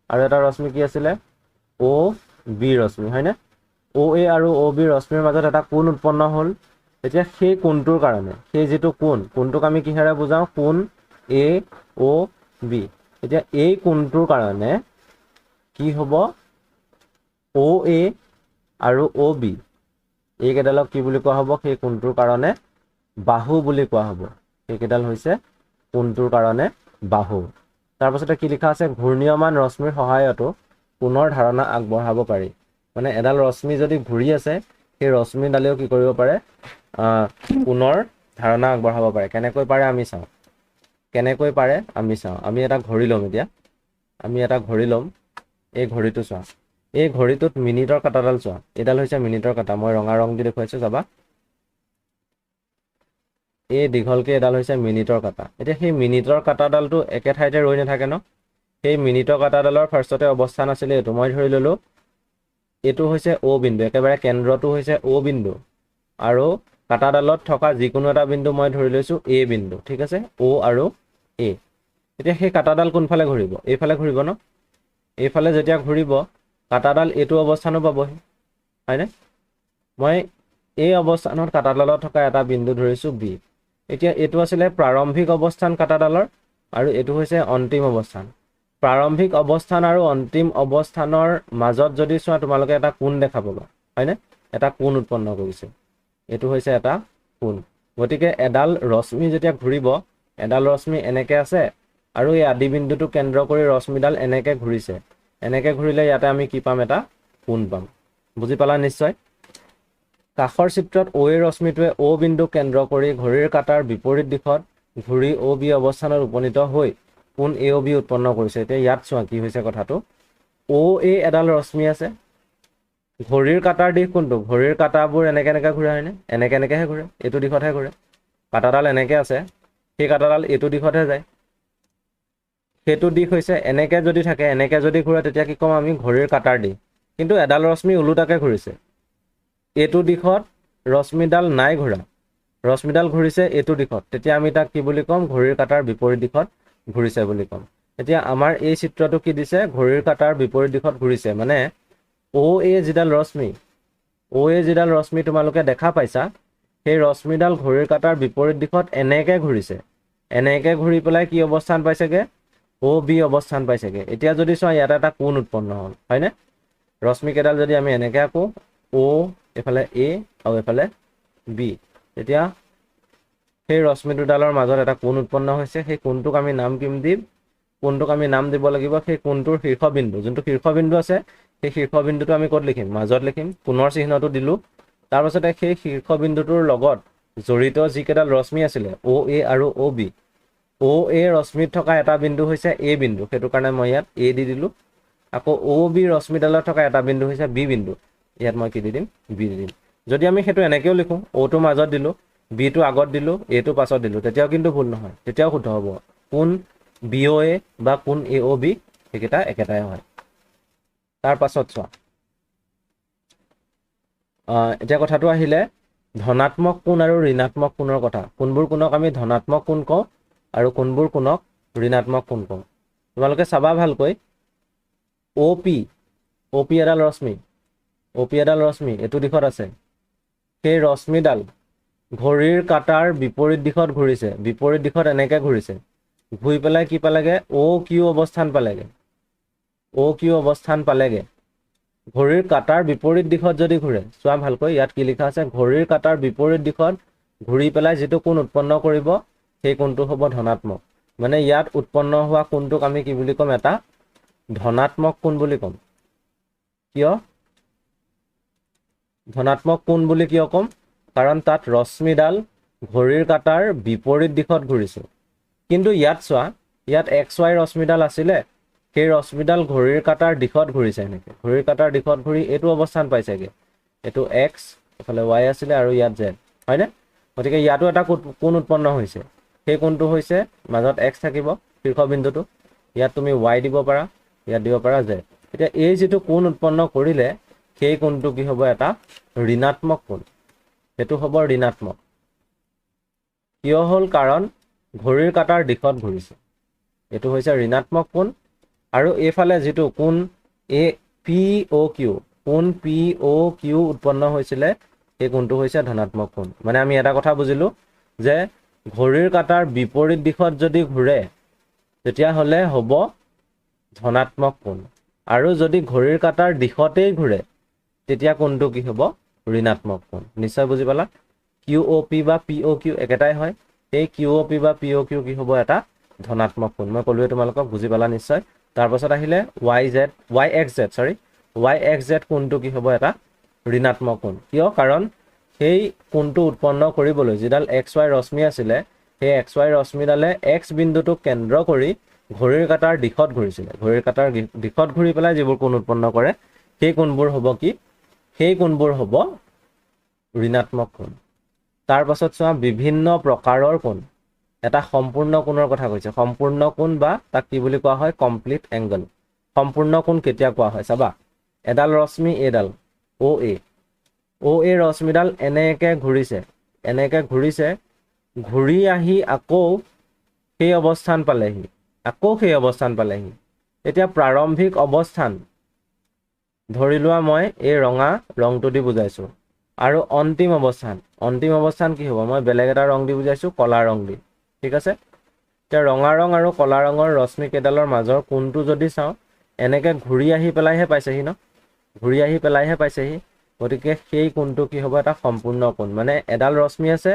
আৰু এটা ৰশ্মি কি আছিলে অ বি ৰশ্মি, হয়নে? অ এ আৰু অ বি ৰশ্মিৰ মাজত এটা কোণ উৎপন্ন হ'ল। এতিয়া সেই কোণটোৰ কাৰণে, সেই যিটো কোণটোক আমি কিহেৰে বুজাওঁ, কোণ এ অ বি। এতিয়া এই কোণটোৰ কাৰণে কি হ'ব, অ এ আৰু অ বি এইকেইডালক কি বুলি কোৱা হ'ব, সেই কোণটোৰ কাৰণে বাহু বুলি কোৱা হ'ব। সেইকেইডাল হৈছে কোণটোৰ কাৰণে বাহু। তাৰপাছতে কি লিখা আছে, ঘূৰ্ণীয়মান ৰশ্মিৰ সহায়তো কোণৰ ধাৰণা আগবঢ়াব পাৰি। মানে এডাল ৰশ্মি যদি ঘূৰি আছে, সেই ৰশ্মিডালেও কি কৰিব পাৰে, কোণৰ ধাৰণা আগবঢ়াব পাৰে। কেনেকৈ পাৰে আমি চাওঁ। আমি এটা ঘড়ী ল'ম এতিয়া, এই ঘড়ীটো চোৱা, এই ঘড়ীটোত মিনিটৰ কাঁটাডাল চোৱা, এইডাল হৈছে মিনিটৰ কাঁটা, মই ৰঙা ৰং দি দেখুৱাইছোঁ চাবা, এই দীঘলকে এডাল হৈছে মিনিটৰ কাঁটা। এতিয়া সেই মিনিটৰ কাঁটাডালটো একে ঠাইতে ৰৈ নাথাকে ন, সেই মিনিটৰ কাঁটাডালৰ ফাৰ্ষ্টতে অৱস্থান আছিলে এইটো, মই ধৰি ল'লোঁ এইটো হৈছে অ বিন্দু, একেবাৰে কেন্দ্ৰটো হৈছে অ বিন্দু, আৰু কাঁটাডালত থকা যিকোনো এটা বিন্দু মই ধৰি লৈছোঁ এ বিন্দু, ঠিক আছে, অ আৰু এ। এতিয়া সেই কাঁটাডাল কোনফালে ঘূৰিব, এইফালে ঘূৰিব ন, এইফালে যেতিয়া ঘূৰিব কাঁটাডাল এইটো অৱস্থানো পাবহি, হয়নে? মই এই অৱস্থানত কাঁটাডালত থকা এটা বিন্দু ধৰিছোঁ বি। এতিয়া এইটো আছিলে প্ৰাৰম্ভিক অৱস্থান কাঁটাডালৰ, আৰু এইটো হৈছে অন্তিম অৱস্থান। প্ৰাৰম্ভিক অৱস্থান আৰু অন্তিম অৱস্থানৰ মাজত যদি চোৱা, তোমালোকে এটা কোণ দেখা পাবা, হয়নে? এটা কোণ উৎপন্ন কৰিছে, এইটো হৈছে এটা কোণ। গতিকে এডাল ৰশ্মি যেতিয়া ঘূৰিব, এডাল ৰশ্মি এনেকে আছে, আৰু এই আদি বিন্দুটো কেন্দ্ৰ কৰি ৰশ্মিডাল এনেকে ঘূৰিছে, এনেকে ঘূৰিলে ইয়াতে আমি কি পাম, এটা কোণ পাম। বুজি পালা নিশ্চয়? কাষৰ চিত্ৰত অ এ ৰশ্মিটোৱে অ বিন্দুক কেন্দ্ৰ কৰি ঘড়ীৰ কাঁটাৰ বিপৰীত দিশত ঘূৰি অ বি অৱস্থানত উপনীত হৈ কোণ এ অ বি উৎপন্ন কৰিছে। এতিয়া ইয়াত চোৱা কি হৈছে কথাটো, অ এ এডাল ৰশ্মি আছে, ঘড়ীৰ কাঁটাৰ দিশ কোনটো, ঘড়ীৰ কাঁটাবোৰ এনেকে ঘূৰে, হয়নে? এনেকেহে ঘূৰে, এইটো দিশতহে ঘূৰে। কাঁটাডাল এনেকে আছে, সেই কাঁটাডাল এইটো দিশতহে যায়, সেইটো দিশ হৈছে এনেকে যদি থাকে, এনেকে যদি ঘূৰে, তেতিয়া কি ক'ম আমি, ঘড়ীৰ কাঁটাৰ দিশ। কিন্তু এডাল ৰশ্মি ওলোটাকে ঘূৰিছে, এইটো দিশত ৰশ্মিডাল নাই ঘূৰা, ৰশ্মিডাল ঘূৰিছে এইটো দিশত, তেতিয়া আমি তাক কি বুলি ক'ম, ঘড়ীৰ কাঁটাৰ বিপৰীত দিশত ঘূৰিছে বুলি ক'ম। এতিয়া আমাৰ এই চিত্ৰটো কি দিছে, ঘড়ীৰ কাঁটাৰ বিপৰীত দিশত ঘূৰিছে, মানে অ এ যিডাল ৰশ্মি তোমালোকে দেখা পাইছা, সেই ৰশ্মিডাল ঘড়ীৰ কাঁটাৰ বিপৰীত দিশত এনেকে ঘূৰিছে, এনেকে ঘূৰি পেলাই কি অৱস্থান পাইছেগে, অ বি অৱস্থান পাইছেগে। এতিয়া যদি চোৱা, ইয়াত এটা কোণ উৎপন্ন হ'ল, হয়নে? ৰশ্মি কেইডাল যদি আমি এনেকে আকোঁ, অ, এইফালে এ আৰু এইফালে বি, তেতিয়া সেই ৰশ্মি দুডালৰ মাজত এটা কোণ উৎপন্ন হৈছে। সেই কোণটোক আমি নাম দিব লাগিব, সেই কোণটোৰ শীৰ্ষবিন্দু, যোনটো শীৰ্ষবিন্দু আছে, সেই শীৰ্ষবিন্দুটো আমি ক'ত লিখিম, মাজত লিখিম, কোণৰ চিহ্নটো দিলোঁ। তাৰপাছতে সেই শীৰ্ষবিন্দুটোৰ লগত জড়িত যিকেইডাল ৰশ্মি আছিলে অ এ আৰু অ বি, অ এ ৰশ্মিত থকা এটা বিন্দু হৈছে এ বিন্দু, সেইটো কাৰণে মই ইয়াত এ দি দিলোঁ। আকৌ অ বি ৰশ্মিডালত থকা এটা বিন্দু হৈছে বি বিন্দু, ইয়াত মই কি দি দিম, বি দি দিম। যদি আমি সেইটো এনেকেও লিখোঁ, অ'টো মাজত দিলোঁ, বিটো আগত দিলোঁ, এটো পাছত দিলোঁ, তেতিয়াও কিন্তু ভুল নহয়, তেতিয়াও শুদ্ধ হ'ব। কোণ বি অ এ বা কোণ এ অ বি সেইকেইটা একেটাই হয়। তাৰ পাছত চোৱা, এতিয়া কথাটো আহিলে ধনাত্মক কোণ আৰু ঋণাত্মক কোণৰ কথা। কোনবোৰ কোণক আমি ধনাত্মক কোণ কওঁ আৰু কোনবোৰ কোণক ঋণাত্মক কোণ কওঁ। তোমালোকে চাবা ভালকৈ, অ পি এডাল ৰশ্মি এইটো দিশত আছে, সেই ৰশ্মিডাল ঘড়ীৰ কাঁটাৰ বিপৰীত দিশত ঘূৰিছে, বিপৰীত দিশত এনেকে ঘূৰিছে, ঘূৰি পেলাই কি পালেগে, অ কিউ অৱস্থান পালেগে। ঘড়ীৰ কাটাৰ বিপৰীত দিশত যদি ঘূৰে, চোৱা ভালকৈ, ইয়াত কি লিখা আছে, ঘড়ীৰ কাটাৰ বিপৰীত দিশত ঘূৰি পেলাই যিটো কোণ উৎপন্ন কৰিব সেই কোণটো হ'ব ধনাত্মক। মানে ইয়াত উৎপন্ন হোৱা কোণটোক আমি কি বুলি ক'ম, এটা ধনাত্মক কোণ বুলি ক'ম। কিয় ধনাত্মক কোণ বুলি কিয় ক'ম, কাৰণ তাত ৰশ্মিডাল ঘড়ীৰ কাটাৰ বিপৰীত দিশত ঘূৰিছে। কিন্তু ইয়াত চোৱা, ইয়াত XY ৰশ্মিডাল আছিলে, সেই ৰশ্মিডাল ঘড়ীৰ কাটাৰ দিশত ঘূৰিছে। এনেকৈ ঘড়ীৰ কাটাৰ দিশত ঘূৰি এইটো অৱস্থান পাইছেগৈ। এইটো X, এফালে Y আছিলে আৰু ইয়াত Z, হয়নে? গতিকে ইয়াতো এটা কোণ উৎপন্ন হৈছে। সেই কোণটো হৈছে, মাজত X থাকিব শীৰ্ষবিন্দুটো, ইয়াত তুমি Y দিব পাৰা, ইয়াত দিব পাৰা Z। এতিয়া এই যিটো কোণ উৎপন্ন কৰিলে সেই কোণটো কি হ'ব, এটা ঋণাত্মক কোণ। সেইটো হ'ব ঋণাত্মক। কিয় হ'ল, কাৰণ ঘড়ীৰ কাটাৰ দিশত ঘূৰিছে। এইটো হৈছে ঋণাত্মক কোণ। আৰু এইফালে যিটো কোণ POQ, কোণ POQ উৎপন্ন হৈছিলে সেই কোণটো হৈছে ধনাত্মক কোণ। মানে আমি এটা কথা বুজিলো যে ঘড়ীৰ কাটাৰ বিপৰীত দিশত যদি ঘূৰে তেতিয়াহ'লে হ'ব ধনাত্মক কোণ, আৰু যদি ঘড়ীৰ কাটাৰ দিশতেই ঘূৰে তেতিয়া কোণটো কি হ'ব, ঋণাত্মক কোণ। নিশ্চয় বুজি পালা। QOP বা POQ একেটাই হয়। এই QOP বা POQ কি হ'ব, এটা ধনাত্মক কোণ। মই ক'লোৱে তোমালোকক, বুজি পালা নিশ্চয়। তাৰপাছত আহিলে YXZ কোণটো কি হ'ব, এটা ঋণাত্মক কোণ। কিয়, কাৰণ সেই কোণটো উৎপন্ন কৰিবলৈ যিডাল XY ৰশ্মি আছিলে, সেই XY ৰশ্মিডালে X বিন্দুটোক কেন্দ্ৰ কৰি ঘড়ীৰ কাটাৰ দিশত ঘূৰিছিলে। ঘড়ীৰ কাটাৰ দিশত ঘূৰি পেলাই যিবোৰ কোণ উৎপন্ন কৰে সেই কোণবোৰ হ'ব কি, সেই কোণবোৰ হ'ব ঋণাত্মক কোণ। তাৰ পাছত চোৱা, বিভিন্ন প্ৰকাৰৰ কোণ। এটা সম্পূৰ্ণ কোণৰ কথা কৈছে। সম্পূৰ্ণ কোণ বা তাক কি বুলি কোৱা হয়, কমপ্লিট এংগল। সম্পূৰ্ণ কোণ কেতিয়া কোৱা হয় চাবা, এডাল ৰশ্মি এডাল OA ৰশ্মিডাল এনেকৈ ঘূৰিছে, ঘূৰি আহি আকৌ সেই অৱস্থান পালেহি, এতিয়া প্ৰাৰম্ভিক অৱস্থান ধৰি লোৱা, মই এই ৰঙা ৰংটো দি বুজাইছো, আৰু অন্তিম অৱস্থান কি হ'ব, মই বেলেগ এটা ৰং দি বুজাইছো, কলা ৰং দি। ঠিক আছে। এতিয়া ৰঙা ৰং আৰু কলা ৰঙৰ ৰশ্মি কেইডালৰ মাজৰ কোণটো যদি চাওঁ, এনেকৈ ঘূৰি আহি পেলাইহে পাইছেহি। গতিকে সেই কোণটো কি হ'ব, এটা সম্পূৰ্ণ কোণ। মানে এডাল ৰশ্মি আছে,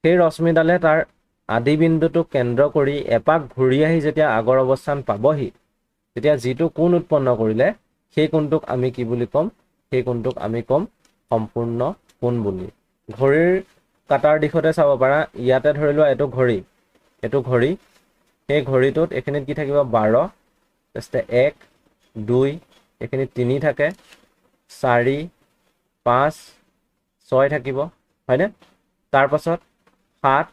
সেই ৰশ্মিডালে তাৰ আদি বিন্দুটোক কেন্দ্ৰ কৰি এপাক ঘূৰি আহি যেতিয়া আগৰ অৱস্থান পাবহি, তেতিয়া যিটো কোণ উৎপন্ন কৰিলে সেই কোণটোক আমি কি বুলি ক'ম, সেই কোণটোক আমি ক'ম সম্পূৰ্ণ কোণ বুলি। ঘড়ীৰ কাটাৰ দিশতে চাব পাৰা, ইয়াতে ধৰি লোৱা এইটো ঘড়ী, সেই ঘড়ীটোত এইখিনিত কি থাকিব, 12, তাৰপিছতে 1, 2, এইখিনিত 3 থাকে, 4, 5, 6 থাকিব, হয়নে? তাৰপাছত 7,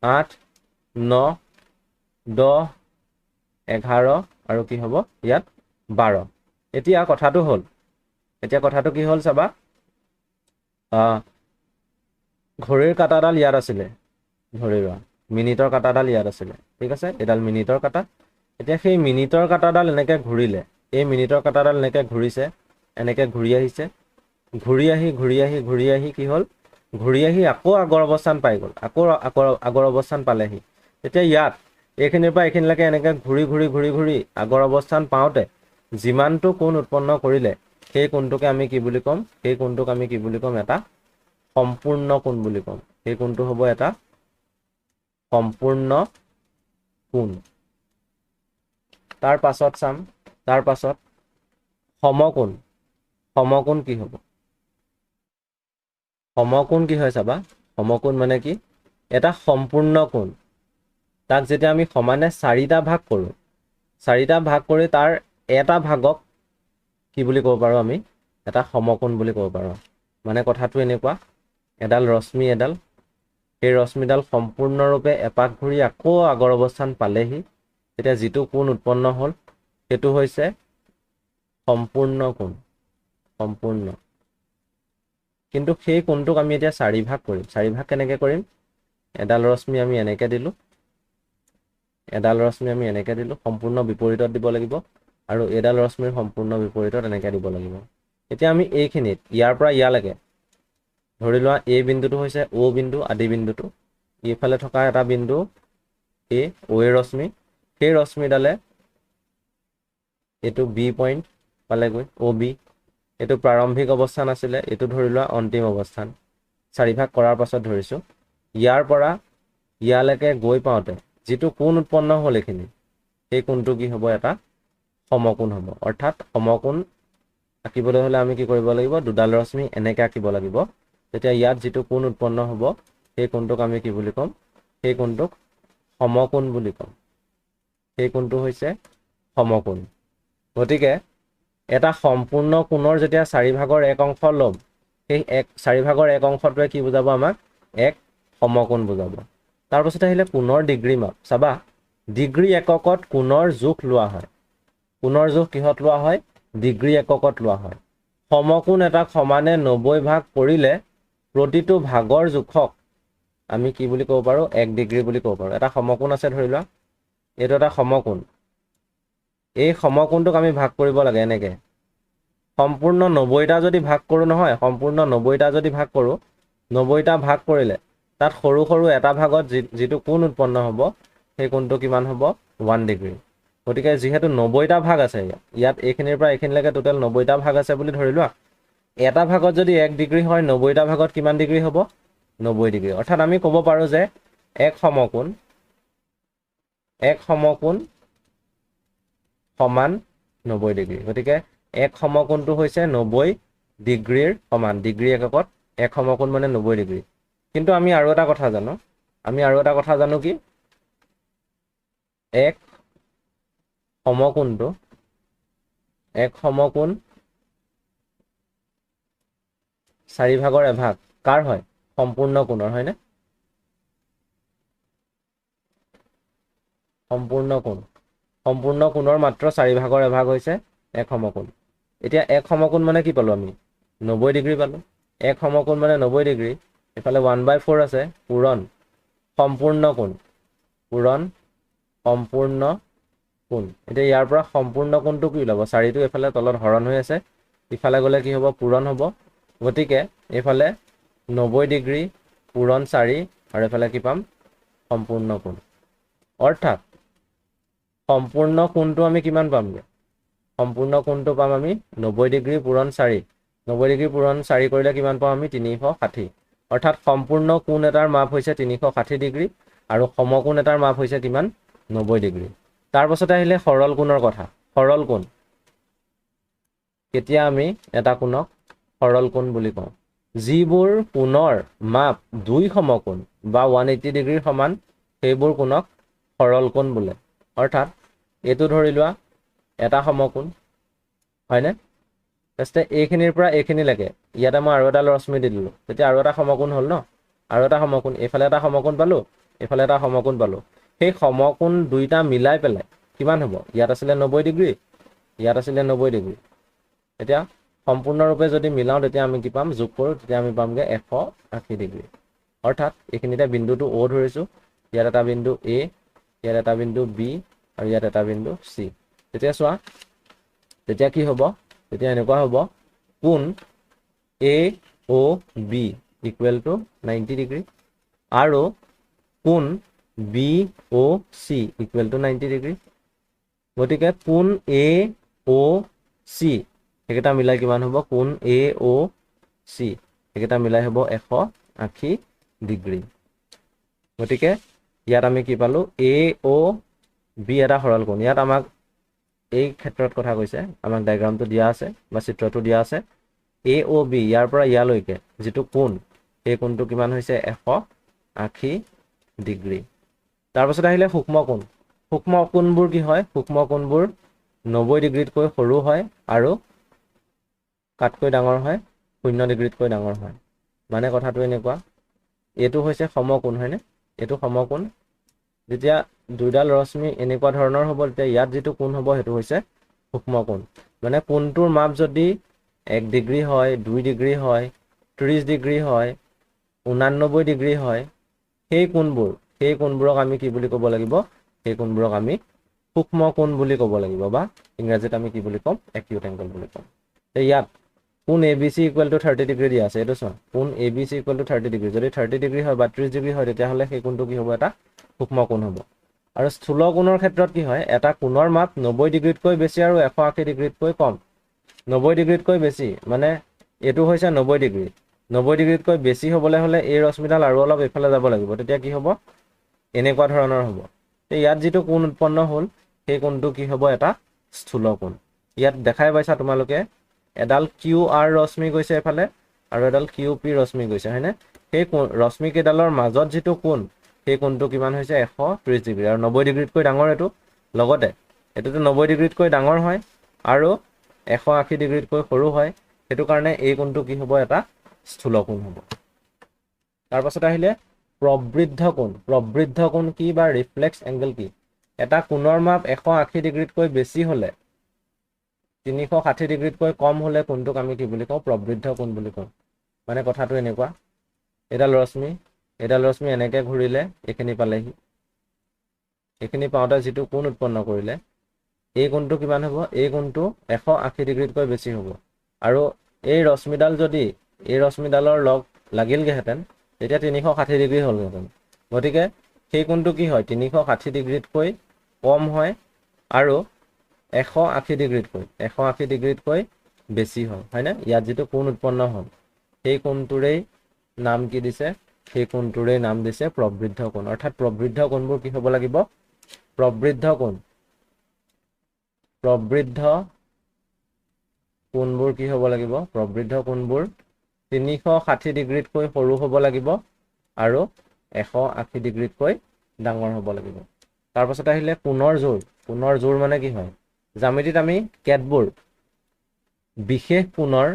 8, 9, 10, 11 আৰু কি হ'ব, ইয়াত 12। এতিয়া কথাটো কি হ'ল চাবা, ঘড়ীৰ কাটাডাল ইয়াত আছিলে, ধৰি লোৱা মিনিটৰ কাটাডাল ইয়াত আছিলে। ঠিক আছে, এডাল মিনিটৰ কাটা। এতিয়া সেই মিনিটৰ কাটাডাল এনেকৈ ঘূৰিলে, এই মিনিটৰ কাটাডাল এনেকৈ ঘূৰিছে, এনেকৈ ঘূৰি আহিছে, ঘূৰি আহি কি হ'ল, ঘূৰি আহি আকৌ আগৰ অৱস্থান পাই গ'ল, আকৌ আগৰ অৱস্থান পালেহি। তেতিয়া ইয়াত এইখিনিৰ পৰা এইখিনিলৈকে এনেকৈ ঘূৰি আগৰ অৱস্থান পাওঁতে যিমানটো কোণ উৎপন্ন কৰিলে সেই কোণটোকে আমি কি বুলি ক'ম, এটা সম্পূৰ্ণ কোণ বুলি ক'ম। সেই কোণটো হ'ব এটা সম্পূৰ্ণ কোণ। তাৰ পাছত সমকোণ। সমকোণ কি হ'ব, সমকোণ কি হয় চাবা। সমকোণ মানে কি, এটা সম্পূৰ্ণ কোণ, তাক যেতিয়া আমি সমানে 4টা ভাগ কৰোঁ, 4টা ভাগ কৰি তাৰ এটা ভাগক কি বুলি ক'ব পাৰোঁ, আমি এটা সমকোণ বুলি ক'ব পাৰোঁ। মানে কথাটো এনেকুৱা, এডাল ৰশ্মি, সেই ৰশ্মিডাল সম্পূৰ্ণৰূপে এপাক ঘূৰি আকৌ আগৰ অৱস্থান পালেহি, তেতিয়া যিটো কোণ উৎপন্ন হ'ল সেইটো হৈছে সম্পূৰ্ণ কোণ, সম্পূৰ্ণ। কিন্তু সেই কোণটোক আমি এতিয়া 4 ভাগ কৰিম। 4 ভাগ কেনেকৈ কৰিম, এডাল ৰশ্মি আমি এনেকৈ দিলোঁ, সম্পূৰ্ণ বিপৰীতত দিব লাগিব, আৰু এডাল ৰশ্মিৰ সম্পূৰ্ণ বিপৰীতত এনেকৈ দিব লাগিব। এতিয়া আমি এইখিনিত ইয়াৰ পৰা ইয়ালৈকে ধৰি লোৱা, এই বিন্দুটো হৈছে O বিন্দু, আদি বিন্দুটো, এইফালে থকা এটা বিন্দু OA ৰশ্মি, সেই ৰশ্মিডালে এইটো B পইণ্ট, পালেগৈ OB এইটো প্ৰাৰম্ভিক অৱস্থান আছিলে এইটো ধৰি লোৱা অন্তিম অৱস্থান 4 ভাগ কৰাৰ পাছত ধৰিছো ইয়াৰ পৰা ইয়ালৈকে গৈ পাওঁতে যেটো কোণ উৎপন্ন হ'ল এখিনি এই কোণটো কি হ'ব এটা সমকোণ হ'ব অৰ্থাৎ সমকোণ আঁকিবলৈ হলে আমি কি কৰিব লাগিব দুডাল ৰশ্মি এনেকৈ আঁকিব লাগিব তেতিয়া ইয়াত যেটো কোণ উৎপন্ন হ'ব সেই কোণটোক আমি কি বুলি ক'ম সেই কোণটোক সমকোণ বুলি ক'ম সেই কোণটো হৈছে সমকোণ গতিকে এটা সম্পূৰ্ণ কোণৰ যেতিয়া 4 ভাগৰ 1 অংশ ল'ম সেই 4 ভাগৰ 1 অংশটোৱে কি বুজাব আমাক এক সমকোণ বুজাব তাৰ পাছত আহিলে কোণৰ ডিগ্ৰী মাপ চাবা ডিগ্ৰী এককত কোণৰ জোখ লোৱা হয় কোণৰ জোখ কিহত লোৱা হয় ডিগ্ৰী এককত লোৱা হয় সমকোণ এটা সমানে 90 ভাগ কৰিলে প্ৰতিটো ভাগৰ জোখক আমি কি বুলি ক'ব পাৰো 1 ডিগ্ৰী বুলি ক'ব পাৰো এটা সমকোণ আছে ধৰি লোৱা এইটো এটা সমকোণ এই সমকোণটোক আমি ভাগ কৰিব লাগে এনেকে সম্পূৰ্ণ 90টা যদি ভাগ কৰো নহয় সম্পূৰ্ণ 90টা যদি ভাগ কৰো 90টা ভাগ কৰিলে তাত সৰু সৰু এটা ভাগত যেটো কোণ উৎপন্ন হ'ব সেই কোণটো কিমান হ'ব 1 ডিগ্ৰী গতিকে যেহেতু 90টা ভাগ আছে ইয়াত এইখিনিৰ পৰা এইখিনিলৈকে টোটাল 90টা ভাগ আছে বুলি ধৰি লোৱা এটা ভাগত যদি 1 ডিগ্ৰী হয় 90টা ভাগত কিমান ডিগ্ৰী হ'ব 90 ডিগ্ৰী অৰ্থাৎ আমি ক'ব পাৰো যে এক সমকোণ সমান 90 ডিগ্ৰী গতিকে এক সমকোণটো হৈছে 90 ডিগ্ৰীৰ সমান ডিগ্ৰী এককত এক সমকোণ মানে 90 ডিগ্ৰী কিন্তু আমি আৰু এটা কথা জানো কি এক সমকোণ 4 ভাগৰ এভাগ কাৰ হয় সম্পূৰ্ণ কোণৰ হয়নে সম্পূৰ্ণ কোণৰ মাত্ৰ 4 ভাগৰ এভাগ হৈছে এক সমকোণ এতিয়া এক সমকোণ মানে কি পালো আমি 90 ডিগ্ৰী পালো এক সমকোণ মানে 90 ডিগ্ৰী এফালে 1/4 আছে পূৰণ সম্পূৰ্ণ কোণ এতিয়া ইয়াৰ পৰা সম্পূৰ্ণ কোণটো কি ওলাব 4টো এফালে তলত হৰণ হৈ আছে ইফালে গলে কি হ'ব পূৰণ হ'ব গতিকে এফালে 90 ডিগ্ৰী পূৰণ 4 আৰু এফালে কি পাম সম্পূৰ্ণ কোণ অৰ্থাৎ সম্পূৰ্ণ কোণটো আমি কিমান পামগে সম্পূৰ্ণ কোণটো পাম আমি 90 ডিগ্ৰী পূৰণ 4 90 ডিগ্ৰী পূৰণ 4 কৰিলে কিমান পাম আমি 360 অৰ্থাৎ সম্পূৰ্ণ কোণ এটাৰ মাপ হৈছে 360 ডিগ্ৰী আৰু সমকোণ এটাৰ মাপ হৈছে কিমান 90 ডিগ্ৰী তাৰ পাছতে আহিলে সৰল কোণৰ কথা সৰল কোণ কেতিয়া আমি এটা কোণক সৰল কোণ বুলি কওঁ যিবোৰ কোণৰ মাপ 2 সমকোণ বা 180 ডিগ্ৰীৰ সমান সেইবোৰ কোণক সৰল কোণ বোলে অৰ্থাৎ এটো ধৰি লোৱা এটা সমকোণ হয়নে তেস্তে এইখিনিৰ পৰা এইখিনিলৈকে ইয়াতে মই আৰু এটা ৰশ্মি দিলো তেতিয়া আৰু এটা সমকোণ হ'ল ন আৰু এটা সমকোণ এফালে এটা সমকোণ পালো এফালে এটা সমকোণ পালো সেই সমকোণ দুইটা মিলাই পেলাই কিমান হ'ব ইয়াত আছিল 90 ডিগ্ৰী ইয়াত আছিল 90 ডিগ্ৰী এতিয়া সম্পূৰ্ণৰূপে যদি মিলাও তেতিয়া আমি কি পাম যোগ কৰো তেতিয়া আমি পামগে 180 ডিগ্ৰী অৰ্থাৎ এইখিনিতে বিন্দুটো O ধৰিছো ইয়াত এটা বিন্দু A ইয়াত এটা বিন্দু B আৰু ইয়াত এটা বিন্দু C তেতিয়া চোৱা তেতিয়া কি হ'ব তেতিয়া এনেকুৱা হ'ব কোণ AOB = 90 ডিগ্ৰী আৰু কোণ BOC = 90 ডিগ্ৰী গতিকে কোণ AOC একেটা মিলাই কিমান হ'ব কোণ AOC একেটা মিলাই হ'ব 180 ডিগ্ৰী গতিকে ইয়াত আমি কি পালো AOB এটা সৰল কোণ ইয়াত আমাক এই ক্ষেত্ৰত কথা কৈছে আমাক ডায়াগ্ৰামটো দিয়া আছে বা চিত্ৰটো দিয়া আছে AOB ইয়াৰ পৰা ইয়ালৈকে যেটো কোণ এই কোণটো কিমান হৈছে 180 ডিগ্ৰী তাৰ পাছত আহিলে সূক্ষ্ম কোণবোৰ কি হয় সূক্ষ্ম কোণবোৰ 90 ডিগ্ৰীতকৈ সৰু হয় আৰু কাটকৈ ডাঙৰ হয় 0 ডিগ্ৰীতকৈ ডাঙৰ হয় মানে কথাটো এনেকুৱা এটো হৈছে সমকোণ হয়নে এটো সমকোণ যেতিয়া দুইডাল ৰশ্মি এনেকুৱা ধৰণৰ হ'ব তেতিয়া ইয়াত যেটো কোণ হ'ব হেতু হৈছে সূক্ষ্ম কোণ মানে কোণটোৰ মাপ যদি 1 ডিগ্ৰী হয় 2 ডিগ্ৰী হয় 30 ডিগ্ৰী হয় 89 ডিগ্ৰী হয় সেই কোণবোৰক আমি কি বুলি ক'ব লাগিব সেই কোণবোৰক আমি সূক্ষ্ম কোণ বুলি ক'ব লাগিব বা ইংৰাজীত আমি কি বুলি ক'ম একিউট এংগল বুলি ক'ম ইয়াত কোণ ABC = 30 ডিগ্ৰী দিয়া আছে এটো চোৱা কোণ ABC = 30 ডিগ্ৰী যদি 30 ডিগ্ৰী হয় বা 30 ডিগ্ৰী হয় তেতিয়া হলে সেই কোণটো কি হ'ব এটা সূক্ষ্ম কোণ হ'ব আৰু স্থূল কোণৰ ক্ষেত্ৰত কি হয় এটা কোণৰ মাপ 90 ডিগ্ৰীতকৈ বেছি আৰু 180 ডিগ্ৰীতকৈ কম 90 ডিগ্ৰীতকৈ বেছি মানে এইটো হৈছে 90 ডিগ্ৰী 90 ডিগ্ৰীতকৈ বেছি হ'বলৈ হ'লে এই ৰশ্মিডাল আৰু অলপ এইফালে যাব লাগিব তেতিয়া কি হ'ব এনেকুৱা ধৰণৰ হ'ব ইয়াত যিটো কোণ উৎপন্ন হ'ল সেই কোণটো কি হ'ব এটা স্থূল কোণ ইয়াত দেখাই পাইছা তোমালোকে এডাল QR ৰশ্মি গৈছে এফালে আৰু এডাল QP ৰশ্মি গৈছে হয়নে সেই ৰশ্মি কেইডালৰ মাজত যিটো কোণ সেই কোণটো কিমান হৈছে 130 ডিগ্ৰী আৰু 90 ডিগ্ৰীতকৈ ডাঙৰ এটো লগতে এটোটো 90 ডিগ্ৰীতকৈ ডাঙৰ হয় আৰু 180 ডিগ্ৰীতকৈ সৰু হয় হেতু কাৰণে এই কোণটো কি হ'ব এটা স্থূল কোণ হ'ব তাৰ পাছত আহিলে প্ৰবৃদ্ধ কোণ কি বা ৰিফ্লেক্স এংগল কি এটা কোণৰ মাপ 180 ডিগ্ৰীতকৈ বেছি হ'লে 360 ডিগ্ৰীতকৈ কম হ'লে কোণটোক আমি কি বুলি কওঁ প্ৰবৃদ্ধ কোণ বুলি কওঁ মানে কথাটো এনেকুৱা এডাল ৰশ্মি এনেকৈ ঘূৰিলে এখিনি পালেহি এখিনি পাওঁতে যিটো কোণ উৎপন্ন কৰিলে এই কোণটো কিমান হ'ব এই কোণটো 180 ডিগ্ৰীতকৈ বেছি হ'ব আৰু এই ৰশ্মিডাল যদি এই ৰশ্মিডালৰ লগ লাগিলগেহেঁতেন তেতিয়া 360 ডিগ্ৰী হ'লহেঁতেন গতিকে সেই কোণটো কি হয় 360 ডিগ্ৰীতকৈ কম হয় আৰু 180 ডিগ্ৰীতকৈ বেছি হয় হয়নে ইয়াত যিটো কোণ উৎপন্ন হ'ল সেই কোণটোৰেই নাম কি দিছে সেই কোণটোৰেই নাম দিছে প্ৰবৃদ্ধ কোণ অৰ্থাৎ প্ৰবৃদ্ধ কোণবোৰ কি হ'ব লাগিব প্ৰবৃদ্ধ কোণবোৰ কি হ'ব লাগিব প্ৰবৃদ্ধ কোণবোৰ 360 ডিগ্ৰীতকৈ সৰু হ'ব লাগিব আৰু 180 ডিগ্ৰীতকৈ ডাঙৰ হ'ব লাগিব তাৰ পাছত আহিলে কোণৰ জোৰ মানে কি হয় জ্যামিতিত আমি কেতবোৰ বিশেষ কোণৰ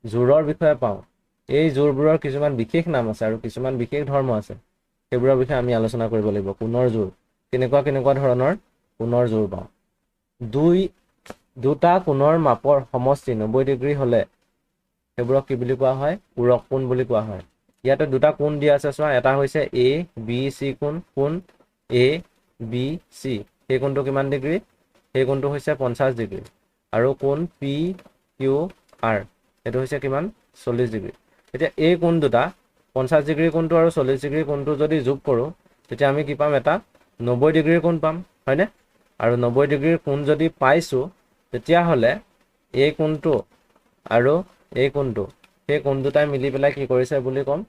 জোৰৰ বিষয়ে পাওঁ এই জোৰবোৰৰ কিছুমান বিশেষ নাম আছে আৰু কিছুমান বিশেষ ধৰ্ম আছে সেইবোৰৰ বিষয়ে আমি আলোচনা কৰিব লাগিব কোণৰ জোৰ কেনেকুৱা ধৰণৰ কোণৰ জোৰ পাওঁ দুটা কোণৰ মাপৰ সমষ্টি 90 ডিগ্ৰী হ'লে সেইবোৰক কি বুলি কোৱা হয় পূৰক কোণ বুলি কোৱা হয় ইয়াতে দুটা কোণ দিয়া আছে চোৱা এটা হৈছে ABC কোণ ABC সেই কোণটো কিমান ডিগ্ৰী সেই কোণটো হৈছে 50 ডিগ্ৰী আৰু কোণ PQR এটো হৈছে কিমান 40 ডিগ্ৰী এতিয়া এই কোণ দুটা 50 ডিগ্ৰী কোণটো আৰু 40 ডিগ্ৰী কোণটো যদি যোগ কৰোঁ তেতিয়া আমি কি পাম এটা 90 ডিগ্ৰীৰ কোণ পাম হয়নে আৰু 90 ডিগ্ৰীৰ কোণ যদি পাইছো তেতিয়া হলে এই কোণটো আৰু এই কোণটো সেই কোণ দুটাই মিলি পেলাই কি কৰিছে বুলি কম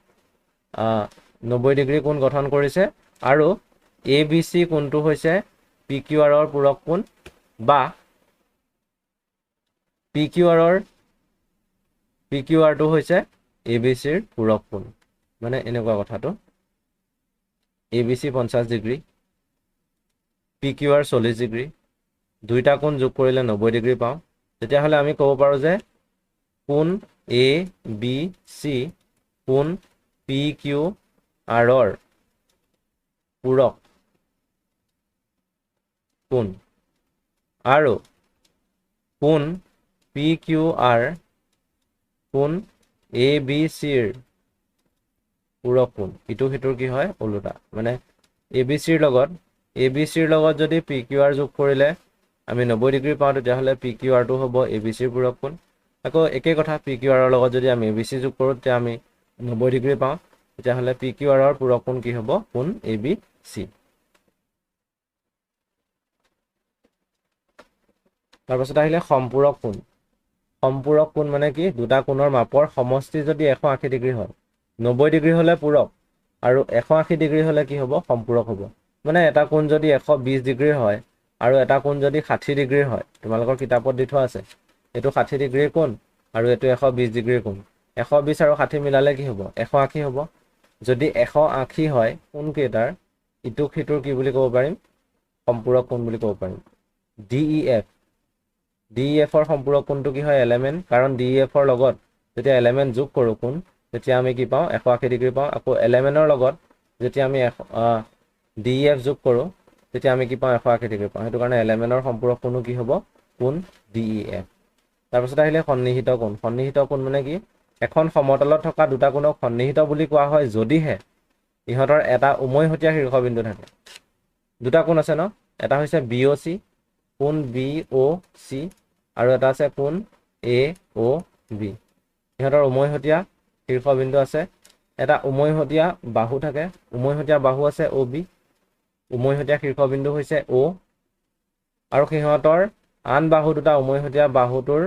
90 ডিগ্ৰী কোণ গঠন কৰিছে আৰু ABC কোণটো হৈছে PQR ৰ পূৰক কোণ বা PQR টো হৈছে ABC ৰ পূৰক কোণ মানে এনেকুৱা কথাটো ABC 50 ডিগ্ৰী PQR 40 ডিগ্ৰী দুইটা কোণ যোগ কৰিলে 90 ডিগ্ৰী পাওঁ তেতিয়াহ'লে আমি ক'ব পাৰোঁ যে কোণ ABC কোণ PQR ৰ পূৰক কোণ আৰু কোণ PQR কোণ ABC ৰ পূৰক কোণ ইটো হিটোৰ কি হয় ওলোটা মানে ABC ৰ লগত যদি PQR যোগ কৰিলে আমি 90 ডিগ্ৰী পাওঁ তেতিয়াহ'লে PQR টো হ'ব ABC ৰ পূৰক কোণ আকৌ একে কথা PQR ৰ লগত যদি আমি ABC যোগ কৰোঁ তেতিয়া আমি 90 ডিগ্ৰী পাওঁ তেতিয়াহ'লে PQR ৰ পূৰক কোণ কি হ'ব কোণ ABC তাৰপাছত আহিলে সম্পূৰক কোণ মানে কি দুটা কোণৰ মাপৰ সমষ্টি যদি 180 ডিগ্ৰী হয় 90 ডিগ্ৰী হ'লে পূৰক আৰু 180 ডিগ্ৰী হ'লে কি হ'ব সম্পূৰক হ'ব মানে এটা কোণ যদি 120 ডিগ্ৰীৰ হয় আৰু এটা কোণ যদি 60 ডিগ্ৰীৰ হয় তোমালোকৰ কিতাপত দি থোৱা আছে এটো 60 ডিগ্ৰীৰ কোণ আৰু এটো 120 ডিগ্ৰীৰ কোণ 120 আৰু 60 মিলালে কি হ'ব 180 হ'ব যদি 180 হয় কোণ কেইটাৰ ইটোক হিটোৰ কি বুলি ক'ব পাৰিম সম্পূৰক কোণ বুলি ক'ব পাৰিম DEF ৰ সম্পূৰক কোণটো কি হয় এলিমেন্ট কাৰণ DEF ৰ লগত যেতিয়া এলিমেন্ট যোগ কৰোঁ কোণ তেতিয়া আমি কি পাওঁ 180 ডিগ্ৰী পাওঁ আকৌ এলিমেন্টৰ লগত যেতিয়া আমি DEF যোগ কৰোঁ তেতিয়া আমি কি পাওঁ 180 ডিগ্ৰী পাওঁ হেতু কাৰণে এলিমেন্টৰ সম্পূৰক কোণো কি হ'ব কোণ DEF তাৰপিছত আহিলে সন্নিহিত কোণ মানে কি এখন সমতলত থকা দুটা কোণক সন্নিহিত বুলি কোৱা হয় যদিহে ইহঁতৰ এটা উমৈহতীয়া শীৰ্ষবিন্দু থাকে দুটা কোণ আছে ন এটা হৈছে BOC কোণ BOC আৰু এটা আছে কোণ AOB ইহঁতৰ উমৈহতীয়া শীৰ্ষবিন্দু আছে এটা উমৈহতীয়া বাহু থাকে উমৈহতীয়া বাহু আছে OB উমৈহতীয়া শীৰ্ষবিন্দু হৈছে O আৰু সিহঁতৰ আন বাহু দুটা উমৈহতীয়া বাহুটোৰ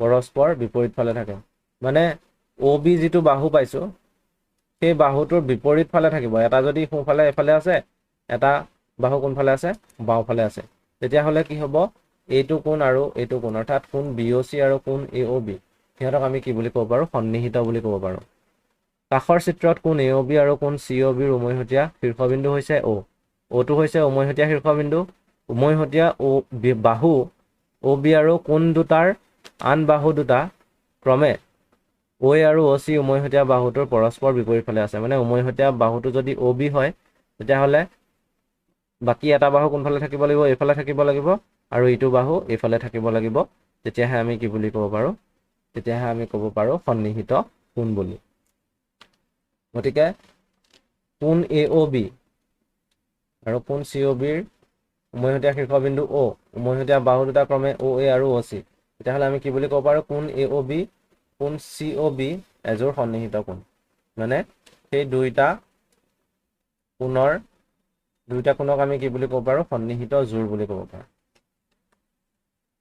পৰস্পৰ বিপৰীত ফালে থাকে মানে OB যিটো বাহু পাইছো সেই বাহুটোৰ বিপৰীত ফালে থাকিব এটা যদি সোঁফালে এফালে আছে এটা বাহু কোনফালে আছে বাওঁফালে আছে তেতিয়াহ'লে কি হ'ব এইটো কোণ আৰু এইটো কোণ অৰ্থাৎ কোণ BOC আৰু কোণ AOB সিহঁতক আমি কি বুলি ক'ব পাৰো সন্নিহিত বুলি ক'ব পাৰো কাষৰ চিত্ৰত কোণ AOB আৰু কোণ COB ৰ উমৈহতীয়া শীৰ্ষবিন্দু হৈছে O ওটো হৈছে উমৈহতীয়া শীৰ্ষবিন্দু উমৈহতীয়া বাহু OB আৰু কোণ দুটাৰ আন বাহু দুটা ক্ৰমে OA আৰু OC উমৈহতীয়া বাহুটোৰ পৰস্পৰ বিপৰীত ফালে আছে মানে উমৈহতীয়া বাহুটো যদি OB হয় তেতিয়াহ'লে বাকি এটা বাহু কোনফালে থাকিব লাগিব এইফালে থাকিব লাগিব আৰু ইটো বাহু এইফালে থাকিব লাগিব তেতিয়াহে আমি কি বুলি ক'ব পাৰো তেতিয়াহে আমি ক'ব পাৰো সন্নিহিত কোণ বুলি গতিকে কোণ AOB আৰু কোণ COB ৰ উমৈহতীয়া শীৰ্ষবিন্দু O উমৈহতীয়া বাহু দুটা ক্ৰমে OA আৰু OC তেতিয়াহ'লে আমি কি বুলি ক'ব পাৰো কোণ AOB কোণ COB এযোৰ সন্নিহিত কোণ মানে সেই দুইটা কোণক আমি কি বুলি ক'ব পাৰো সন্নিহিত জোৰ বুলি ক'ব পাৰো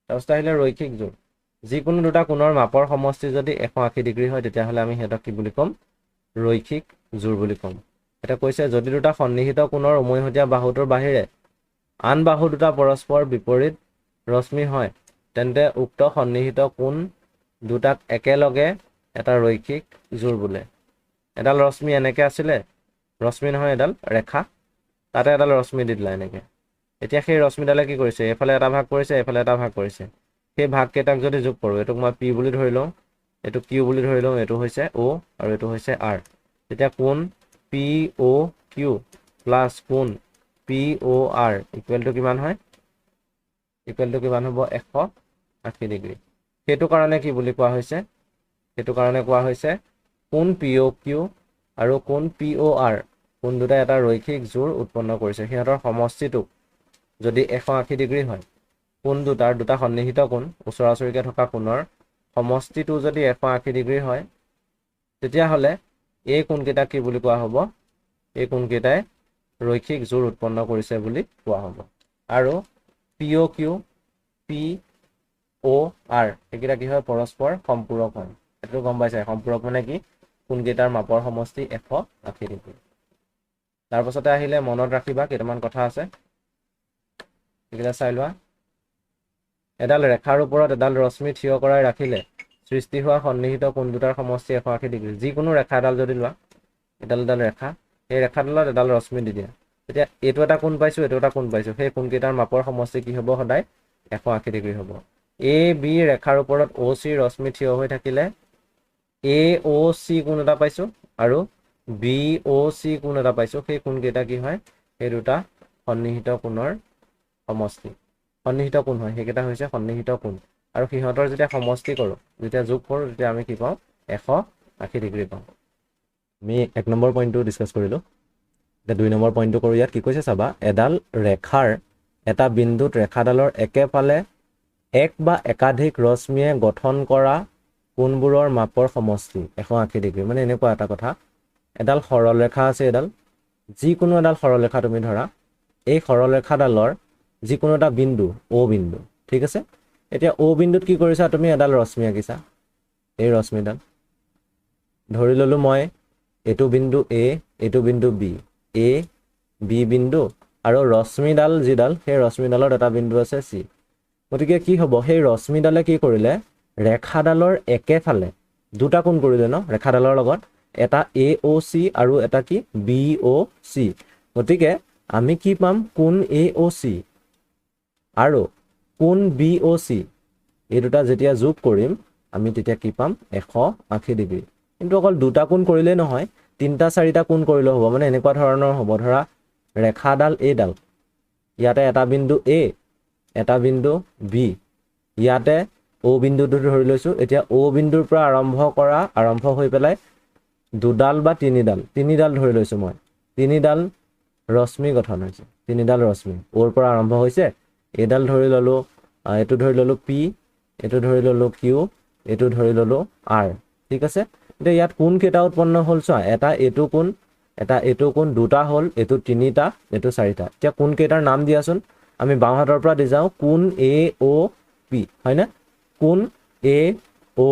তাৰপিছত আহিলে ৰৈখিক জোৰ যিকোনো দুটা কোণৰ মাপৰ সমষ্টি যদি 180 ডিগ্ৰী হয় তেতিয়াহ'লে আমি সিহঁতক কি বুলি ক'ম ৰৈখিক জোৰ বুলি ক'ম এটা কৈছে যদি দুটা সন্নিহিত কোণৰ উমৈহতীয়া বাহুটোৰ বাহিৰে আন বাহু দুটা পৰস্পৰ বিপৰীত ৰশ্মি হয় তেন্তে উক্ত সন্নিহিত কোণ দুটাক একেলগে এটা ৰৈখিক জোৰ বোলে এডাল ৰশ্মি এনেকে আছিলে ৰশ্মি নহয় এডাল ৰেখা তাতে এডাল ৰশ্মি দি দিলা এনেকে এতিয়া সেই ৰশ্মিডালে কি কৰিছে এফালে এটা ভাগ কৰিছে এফালে এটা ভাগ কৰিছে সেই ভাগ কেইটাক যদি যোগ কৰোঁ এটোক মই P বুলি ধৰি লওঁ এটো Q বুলি ধৰি লওঁ এটো হৈছে O আৰু এটো হৈছে R তেতিয়া কোণ POQ প্লাস কোণ POR ইকুৱেল টু কিমান হয় ইকুৱেল টু কিমান হ'ব 180 ডিগ্ৰী সেইটো কাৰণে কি বুলি কোৱা হৈছে সেইটো কাৰণে কোৱা হৈছে কোণ POQ আৰু কোণ POR কোণ দুটা এটা ৰৈখিক জোৰ উৎপন্ন কৰিছে সিহঁতৰ সমষ্টিটো যদি 180 ডিগ্ৰী হয় কোণ দুটা সন্নিহিত কোণ ওচৰাওচৰিকে থকা কোণৰ সমষ্টিটো যদি 180 ডিগ্ৰী হয় তেতিয়াহ'লে এই কোণকেইটা কি বুলি কোৱা হ'ব এই কোণকেইটাই ৰৈখিক জোৰ উৎপন্ন কৰিছে বুলি কোৱা হ'ব আৰু POQ POR এইকেইটা কি হয় পৰস্পৰ সম্পূৰক হয় এটো গম পাইছে সম্পূৰক মানে কি কোণকেইটাৰ মাপৰ সমষ্টি 180 ডিগ্ৰী তাৰ পাছতে আহিলে মনত ৰাখিবা কেইটামান কথা আছে এইকেইটা চাই লোৱা এডাল ৰেখাৰ ওপৰত এডাল ৰশ্মি থিয় কৰাই ৰাখিলে সৃষ্টি হোৱা সন্নিহিত কোণ দুটাৰ সমষ্টি 180 ডিগ্ৰী যিকোনো ৰেখা এডাল যদি লোৱা এডাল ৰেখা এই ৰেখাডালত এডাল ৰশ্মি দি দিয়া তেতিয়া এইটো এটা কোণ পাইছো এইটো এটা কোণ পাইছো সেই কোণকেইটাৰ মাপৰ সমষ্টি কি হ'ব সদায় 180 ডিগ্ৰী হ'ব AB ৰেখাৰ ওপৰত OC ৰশ্মি থিয় হৈ থাকিলে AOC কোণ এটা পাইছো আৰু BOC কোণ এটা পাইছো সেই কোণকেইটা কি হয় সেই দুটা সন্নিহিত কোণৰ সমষ্টি সন্নিহিত কোণ হয় সেইকেইটা হৈছে সন্নিহিত কোণ আৰু সিহঁতৰ যেতিয়া সমষ্টি কৰোঁ যেতিয়া যোগ কৰোঁ তেতিয়া আমি কি পাওঁ 180 ডিগ্ৰী পাওঁ আমি 1 নম্বৰ পইণ্টটো ডিছকাছ কৰিলোঁ এতিয়া 2 নম্বৰ পইণ্টটো কৰোঁ ইয়াত কি কৈছে চাবা এডাল ৰেখাৰ এটা বিন্দুত ৰেখাডালৰ একেফালে এক বা একাধিক ৰশ্মিয়ে গঠন কৰা কোণবোৰৰ মাপৰ সমষ্টি 180 ডিগ্ৰী মানে এনেকুৱা এটা কথা এডাল সৰল ৰেখা আছে এডাল যিকোনো এডাল সৰল ৰেখা তুমি ধৰা এই সৰল ৰেখাডালৰ যিকোনো এটা বিন্দু O বিন্দু ঠিক আছে এতিয়া O বিন্দুত কি কৰিছা তুমি এডাল ৰশ্মি আঁকিছা এই ৰশ্মিডাল ধৰি ললো মই এটো বিন্দু A এটো বিন্দু B A B বিন্দু আৰু ৰশ্মিডাল যিডাল সেই ৰশ্মিডালৰ এটা বিন্দু আছে C গতিকে কি হ'ব সেই ৰশ্মিডালে কি কৰিলে ৰেখাডালৰ একেফালে দুটা কোণ কৰিলে ন ৰেখাডালৰ লগত এটা AOC আৰু এটা কি BOC গতিকে আমি কি পাম কোণ AOC আৰু কোণ BOC এই দুটা যেতিয়া যোগ কৰিম আমি তেতিয়া কি পাম 180 ডিগ্ৰী কিন্তু অকল দুটা কোণ কৰিলে নহয় তিনটা চাৰিটা কোণ কৰিলে হ'ব মানে এনেকুৱা ধৰণৰ হ'ব ধৰা ৰেখাডাল এডাল ইয়াতে এটা বিন্দু A এটা বিন্দু B ইয়াতে O বিন্দুটো ধৰি লৈছো এতিয়া O বিন্দুৰ পৰা আৰম্ভ হৈ পেলাই দুডাল বা তিনিডাল ধৰি লৈছো মই তিনিডাল ৰশ্মি গঠন হৈছে তিনিডাল ৰশ্মি ওৰ পৰা আৰম্ভ হৈছে এডাল ধৰি ললো এটো ধৰি ললো P এটো ধৰি ললো Q এটো ধৰি ললো R ঠিক আছে এতিয়া ইয়াত কোণ কেইটা উৎপন্ন হ'ল চোৱা এটা এটো কোণ দুটা হ'ল এটো তিনিটা এটো চাৰিটা এতিয়া কোণ কেইটাৰ নাম দিয়াচোন আমি বাওঁ হাতৰ পৰা দি যাওঁ কোণ AOP হয় না কোণ এ অ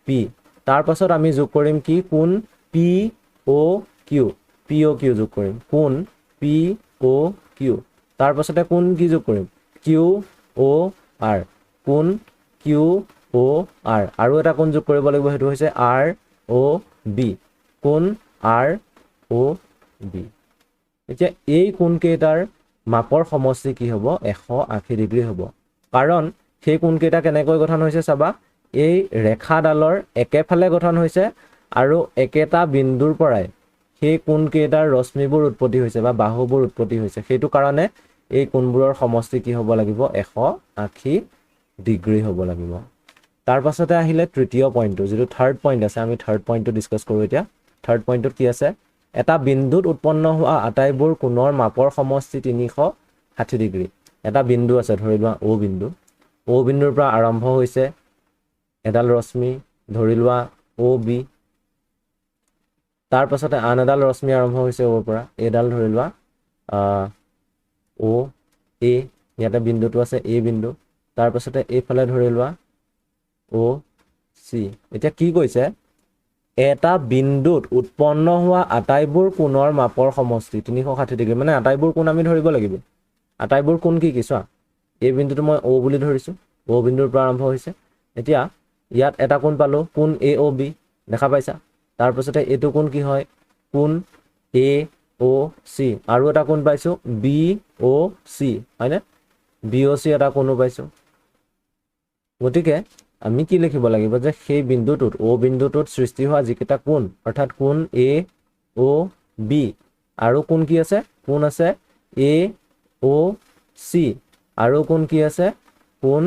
পি তাৰ পাছত আমি যোগ কৰিম কি কোণ পি অ কিউ যোগ কৰিম কোণ পি অ কিউ তাৰ পাছতে কোণ কি যোগ কৰিম কিউ অ আৰ কোণ কিউ অ আৰ আৰু এটা কোণ যোগ কৰিব লাগিব সেইটো হৈছে আৰ অ বি কোণ আৰ অ বি এতিয়া এই কোণকেইটাৰ মাপৰ সমষ্টি কি হ'ব 180 ডিগ্ৰী হ'ব কাৰণ সেই কোণকেইটা কেনেকৈ গঠন হৈছে চাবা এই ৰেখাডালৰ একেফালে গঠন হৈছে আৰু একেটা বিন্দুৰ পৰাই সেই কোণকেইটাৰ ৰশ্মিবোৰ উৎপত্তি হৈছে বা বাহুবোৰ উৎপত্তি হৈছে সেইটো কাৰণে এই কোণবোৰৰ সমষ্টি কি হ'ব লাগিব 180 ডিগ্ৰী হ'ব লাগিব তাৰ পাছতে আহিলে তৃতীয় পইণ্টটো যেটো থাৰ্ড পইণ্ট আছে আমি থাৰ্ড পইণ্টটো ডিসকাস কৰো এতিয়া থাৰ্ড পইণ্টত কি আছে এটা বিন্দুত উৎপন্ন হোৱা আটাইবোৰ কোণৰ মাপৰ সমষ্টি 360 ডিগ্ৰী এটা বিন্দু আছে ধৰি লোৱা O বিন্দুৰ পৰা আৰম্ভ হৈছে এডাল ৰশ্মি ধৰি লোৱা OB তাৰ পাছতে আন এডাল ৰশ্মি আৰম্ভ হৈছে ওৰ পৰা এডাল ধৰি লোৱা OA ইয়াতে বিন্দুটো আছে A বিন্দু তাৰ পাছতে এইফালে ধৰি লোৱা OC এতিয়া কি কৈছে এটা বিন্দুত উৎপন্ন হোৱা আটাইবোৰ কোণৰ মাপৰ সমষ্টি 360 ডিগ্ৰী মানে আটাইবোৰ কোণ আমি ধৰিব লাগিব আটাইবোৰ কোণ কি কি চোৱা এই বিন্দুটো মই O বুলি ধৰিছো O বিন্দুৰ পৰা আৰম্ভ হৈছে এতিয়া ইয়াত এটা কোণ পালো কোণ AOB দেখা পাইছা তাৰ পাছতে এটো কোণ কি হয় কোণ AOC আৰু এটা কোণ পাইছো BOC হয়নে BOC এটা কোণো পাইছো গতিকে আমি কি লিখিব লাগিব যে সেই বিন্দুটোত O বিন্দুটোত সৃষ্টি হোৱা যিকেইটা কোণ অৰ্থাৎ কোণ AOB আৰু কোণ কি আছে কোণ আছে AOC আৰু কোণ কি আছে কোণ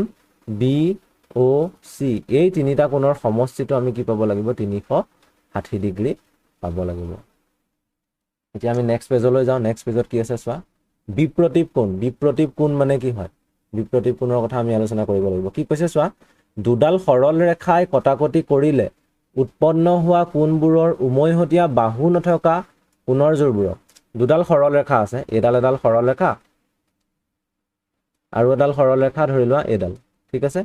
BOC এই তিনিটা কোণৰ সমষ্টিটো আমি কি পাব লাগিব 360 ডিগ্ৰী পাব লাগিব এতিয়া আমি নেক্সট পেজলৈ যাও নেক্সট পেজত কি আছে চোৱা বিপ্ৰতীপ কোণ মানে কি হয় বিপ্ৰতীপ কোণৰ কথা আমি আলোচনা কৰিব লাগিব কি কৈছে চোৱা দুডাল সৰল ৰেখাই কটাকটি কৰিলে উৎপন্ন হোৱা কোণবোৰৰ উমৈহতীয়া বাহু নথকা কোণৰ জোৰবোৰক দুডাল সৰল ৰেখা আছে এডাল সৰল ৰেখা আৰু এডাল সৰল ৰেখা ধৰি লোৱা এডাল ঠিক আছে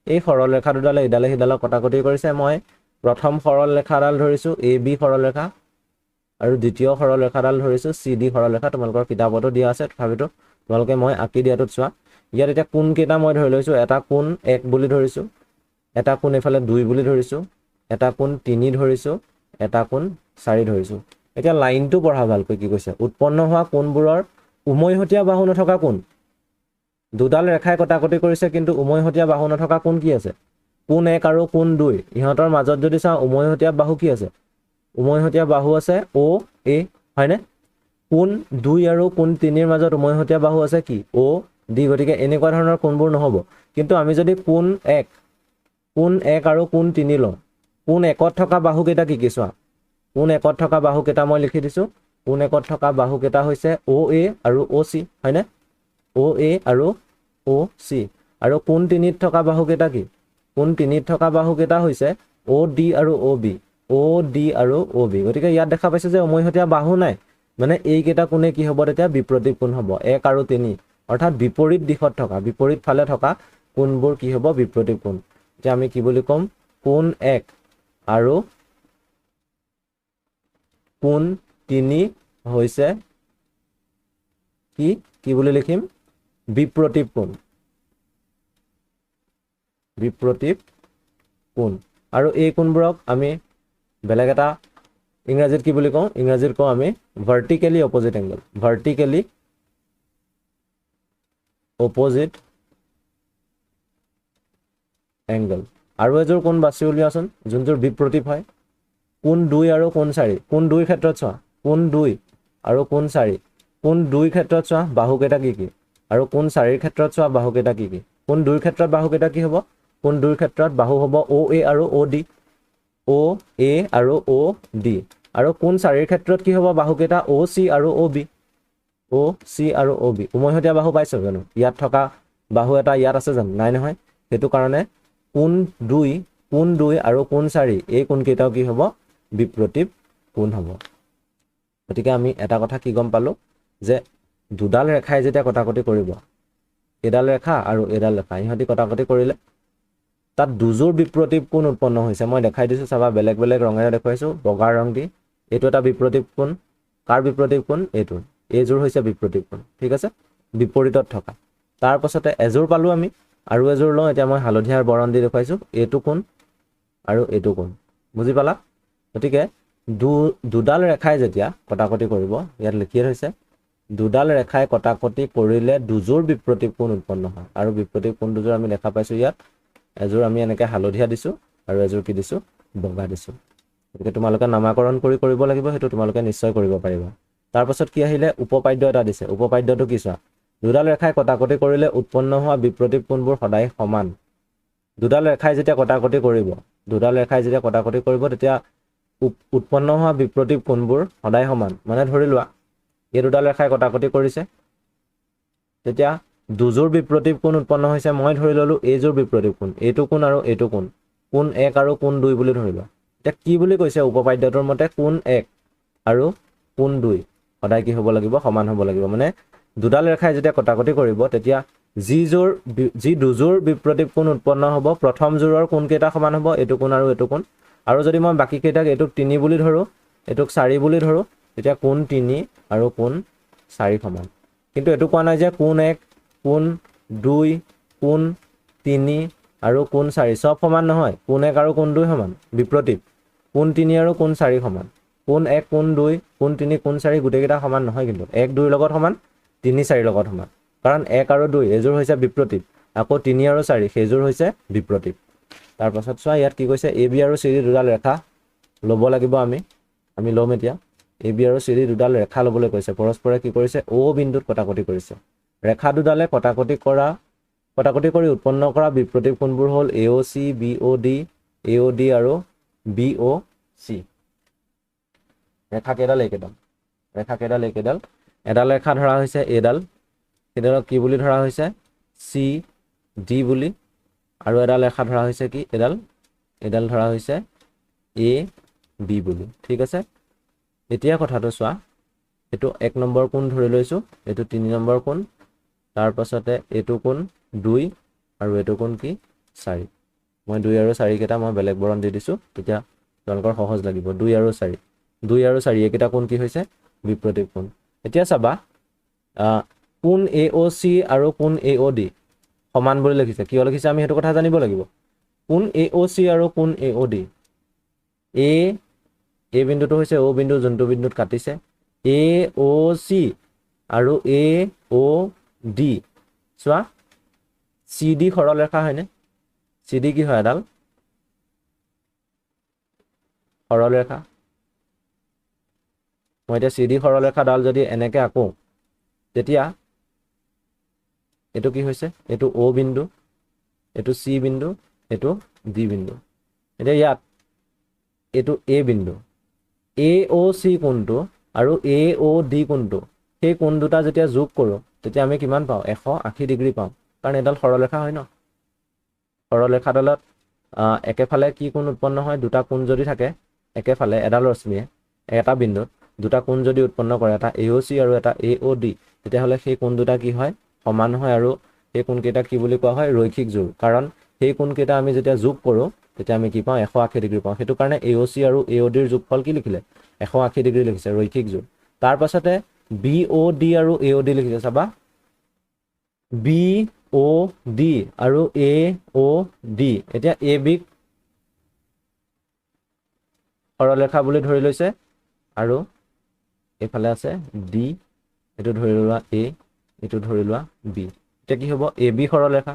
এই সৰল ৰেখা দুডালে এডালে সিডালক কটাকটি কৰিছে মই প্ৰথম সৰল ৰেখাডাল ধৰিছো AB সৰল ৰেখা আৰু দ্বিতীয় সৰল ৰেখাডাল ধৰিছো CD সৰল ৰেখা তোমালোকৰ কিতাপতো দিয়া আছে তথাপিতো তোমালোকে মই আঁকি দিয়াটোত চোৱা ইয়াত এটা কোণ কেইটা মই ধৰি লৈছো এটা কোণ 1 বুলি ধৰিছো এটা কোণ এফালে 2 বুলি ধৰিছো এটা কোণ 3 ধৰিছো এটা কোণ 4 ধৰিছো এতিয়া লাইনটো পঢ়া ভালকৈ কি কৈছে উৎপন্ন হোৱা কোণবোৰৰ উমৈহতীয়া বাহু নথকা কোণ দুডাল ৰেখাই কটাকটি কৰিছে কিন্তু উমৈহতীয়া বাহু নথকা কোণ কি আছে কোণ 1 আৰু কোণ 2 ইহঁতৰ মাজত যদি চাও উমৈহতীয়া বাহু কি আছে উমৈহতীয়া বাহু আছে OA হয়নে কোণ 2 আৰু কোণ 3 ৰ মাজত উমৈহতীয়া বাহু আছে কি OD গতিকে এনেকুৱা ধৰণৰ কোণবোৰ নহব কিন্তু আমি যদি কোণ 1 আৰু কোণ 3 লওঁ কোণ 1ত থকা বাহু কেইটা কি কি চোৱা কোণ 1ত থকা বাহু কেইটা মই লিখি দিছো কোণ 1ত থকা বাহু কেইটা হৈছে OA আৰু OC হয়নে OA আৰু OC আৰু কোণ 3ত থকা বাহু কেইটা কি কোণ 3ত থকা বাহু কেইটা হৈছে OD আৰু OB গতিকে ইয়াত দেখা পাইছে যে উমৈহতীয়া বাহু নাই মানে এই কেইটা কোণে কি হ'ব তেতিয়া বিপ্ৰতীপ কোণ হ'ব 1 আৰু 3 অৰ্থাৎ বিপৰীত দিশত থকা বিপৰীত ফালে থকা কোণবোৰ কি হ'ব বিপ্ৰতীপ কোণ এতিয়া আমি কি বুলি কম কোণ 1 আৰু কোণ 3 হৈছে কি বুলি লিখিম বিপ্ৰতীপ কোণ আৰু এই কোণবোৰক আমি বেলেগ এটা ইংৰাজীত কি বুলি কওঁ ইংৰাজীত কওঁ আমি ভাৰ্টিকেলি অপজিট এংগল আৰু এযোৰ কোণ বাছি উলিয়াচোন যোনযোৰ বিপ্ৰতীপ হয় কোণ 2 আৰু কোণ 4 কোণ 2 ক্ষেত্ৰত চোৱা কোণ 2 আৰু কোণ 4 কোণ 2 ক্ষেত্ৰত চোৱা বাহু কেইটা কি আৰু কোণ 4 ক্ষেত্ৰত চোৱা বাহু কেইটা কি কোণ 2 ক্ষেত্ৰত বাহু কেইটা কি হ'ব কোণ 2 ক্ষেত্ৰত বাহু হ'ব OA আৰু OD আৰু কোণ 4 ক্ষেত্ৰত কি হ'ব বাহু কেইটা OC আৰু OB উমৈহতীয়া বাহু পাইছো জানো ইয়াত থকা বাহু এটা ইয়াত আছে জানো নাই নহয় সেইটো কাৰণে কোণ 2 আৰু কোণ 4 এই কোণ কেইটাও কি হ'ব বিপ্ৰতীপ কোণ হ'ব গতিকে আমি এটা কথা কি গম পালো যে দুডাল ৰেখাই যেতিয়া কটাকটি কৰিব এডাল ৰেখা আৰু এডাল ৰেখা ইহঁতি কটাকটি কৰিলে তাত দুযোৰ বিপ্ৰতীপ কোণ উৎপন্ন হৈছে মই দেখাই দিছোঁ চাবা বেলেগ বেলেগ ৰঙেৰে দেখুৱাইছোঁ বগা ৰং দি এইটো এটা বিপ্ৰতীপ কোণ কাৰ বিপ্ৰতীপ কোণ এইটো এইযোৰ হৈছে বিপ্ৰতীপ কোণ ঠিক আছে বিপৰীতত থকা তাৰ পাছতে এযোৰ পালোঁ আমি আৰু এযোৰ লওঁ এতিয়া মই হালধীয়াৰ বৰণ দি দেখুৱাইছোঁ এইটো কোণ আৰু এইটো কোণ বুজি পালা গতিকে দুডাল ৰেখাই যেতিয়া কটাকটি কৰিব ইয়াত লিখিয়ে হৈছে দুডাল ৰেখাই কটাকটি কৰিলে দুযোৰ বিপ্ৰতীপ কোণ উৎপন্ন হয় আৰু বিপ্ৰতীপ কোণ দুযোৰ আমি দেখা পাইছোঁ ইয়াত এযোৰ আমি এনেকৈ হালধীয়া দিছোঁ আৰু এযোৰ কি দিছোঁ বগা দিছোঁ গতিকে তোমালোকে নামাকৰণ কৰিব লাগিব সেইটো তোমালোকে নিশ্চয় কৰিব পাৰিবা তাৰ পাছত কি আহিলে উপপাদ্য এটা দিছে উপপাদ্যটো কি চোৱা দুডাল ৰেখাই কটাকটি কৰিলে উৎপন্ন হোৱা বিপ্ৰতীপ কোণবোৰ সদায় সমান দুডাল ৰেখাই যেতিয়া কটাকটি কৰিব তেতিয়া উৎপন্ন হোৱা বিপ্ৰতীপ কোণবোৰ সদায় সমান মানে ধৰি লোৱা এই দুডাল ৰেখাই কটাকটি কৰিছে তেতিয়া দুযোৰ বিপ্ৰতীপ কোণ উৎপন্ন হৈছে মই ধৰি ললোঁ এইযোৰ বিপ্ৰতীপ কোণ এইটো কোণ আৰু এইটো কোণ কোণ 1 আৰু কোণ 2 বুলি ধৰি লোৱা এতিয়া কি বুলি কৈছে উপপাদ্যটোৰ মতে কোণ 1 আৰু কোণ 2 সদায় কি হ'ব লাগিব সমান হ'ব লাগিব মানে দুডাল ৰেখাই যেতিয়া কটাকটি কৰিব তেতিয়া যি দুযোৰ বিপ্ৰতীপ কোণ উৎপন্ন হ'ব প্ৰথম যোৰৰ কোণ কেইটা সমান হ'ব এইটো কোণ আৰু যদি মই বাকী কেইটাক এইটোক 3 বুলি ধৰোঁ এইটোক 4 বুলি ধৰোঁ তেতিয়া কোণ 3 আৰু কোণ 4 সমান কিন্তু এইটো কোৱা নাই যে কোণ 1 কোণ 2 কোণ 3 আৰু কোণ 4 সব সমান নহয় কোণ 1 আৰু কোণ 2 সমান বিপ্ৰতীপ কোণ 3 আৰু কোণ 4 সমান কোণ 1 কোণ 2 কোণ 3 কোণ 4 গোটেইকেইটা সমান নহয় কিন্তু 1 2 লগত সমান 3 4 লগত সমান কাৰণ 1 আৰু 2 এযোৰ হৈছে বিপ্ৰতীপ আকৌ 3 আৰু 4 সেইযোৰ হৈছে বিপ্ৰতীপ তাৰ পাছত চোৱা ইয়াত কি কৈছে এ বি আৰু চি ডি দুডাল ৰেখা ল'ব লাগিব আমি ল'ম এতিয়া এ বি আৰু চি ডি দুডাল ৰেখা ল'বলৈ কৈছে পৰস্পৰে কি কৰিছে অ বিন্দুত কটাকটি কৰিছে ৰেখা দুডালে কটাকটি কৰি উৎপন্ন কৰা বিপ্ৰতীপ কোণবোৰ হ'ল এ অ চি বি অ ডি আৰু বি অ চি ৰেখা কেইডাল এইকেইডাল এডাল ৰেখা ধৰা হৈছে এইডাল সেইডালক কি বুলি ধৰা হৈছে চি ডি বুলি আৰু এডাল ৰেখা ধৰা হৈছে কি এডাল ধৰা হৈছে এ বি বুলি ঠিক আছে এতিয়া কথাটো চোৱা এইটো 1 নম্বৰ কোণ ধৰি লৈছোঁ এইটো 3 নম্বৰ কোণ তাৰ পাছতে এইটো কোণ 2 আৰু এইটো কোণ কি 4 মই 2 আৰু 4 কেইটা মই বেলেগ বৰণ দি দিছোঁ তেতিয়া তোমালোকৰ সহজ লাগিব 2 আৰু 4 এইকেইটা কোণ কি হৈছে বিপ্ৰতীপ কোণ এতিয়া চাবা কোণ এ অ চি আৰু কোণ এ অ ডি সমান বুলি লিখিছে কিয় লিখিছে আমি সেইটো কথা জানিব লাগিব কোণ এ অ চি আৰু কোণ এ অ ডি এই বিন্দুটো হৈছে অ বিন্দু যোনটো বিন্দুত কাটিছে এ অ চি আৰু এ অ ডি চোৱা চি ডি সৰল ৰেখা হয়নে চি ডি কি হয় এডাল সৰল ৰেখা মই এতিয়া চি ডি সৰল ৰেখাডাল যদি এনেকৈ আঁকো তেতিয়া এইটো কি হৈছে এইটো অ বিন্দু এইটো চি বিন্দু এইটো ডি বিন্দু এতিয়া ইয়াত এইটো এ বিন্দু এ অ চি কোণটো আৰু এ অ ডি কোণটো সেই কোণ দুটা যেতিয়া যোগ কৰোঁ তেতিয়া আমি কিমান পাওঁ 180 ডিগ্ৰী পাওঁ কাৰণ এডাল সৰল ৰেখা হয় ন সৰল ৰেখাডালত একেফালে কি কোণ উৎপন্ন হয় দুটা কোণ যদি থাকে একেফালে এডাল ৰশ্মিয়ে এটা বিন্দুত দুটা কোণ যদি উৎপন্ন কৰে এটা এ অ চি আৰু এটা এ অ ডি তেতিয়াহ'লে সেই কোণ দুটা কি হয় সমান হয় আৰু সেই কোণকেইটা কি বুলি কোৱা হয় ৰৈখিক জোৰ কাৰণ সেই কোণকেইটা আমি যেতিয়া যোগ কৰোঁ তেতিয়া আমি কি পাওঁ 180 ডিগ্ৰী পাওঁ সেইটো কাৰণে এ অ চি আৰু এ অ ডিৰ যোগফল কি লিখিলে 180 ডিগ্ৰী লিখিছে ৰৈখিক জোৰ তাৰ পাছতে বি অ ডি আৰু এ অ ডি লিখিছে চাবা বি অ ডি আৰু এ অ ডি এতিয়া এ বিক সৰল ৰেখা বুলি ধৰি লৈছে আৰু এইফালে আছে ডি এইটো ধৰি লোৱা এ এইটো ধৰি লোৱা বি এতিয়া কি হ'ব এ বি সৰল ৰেখা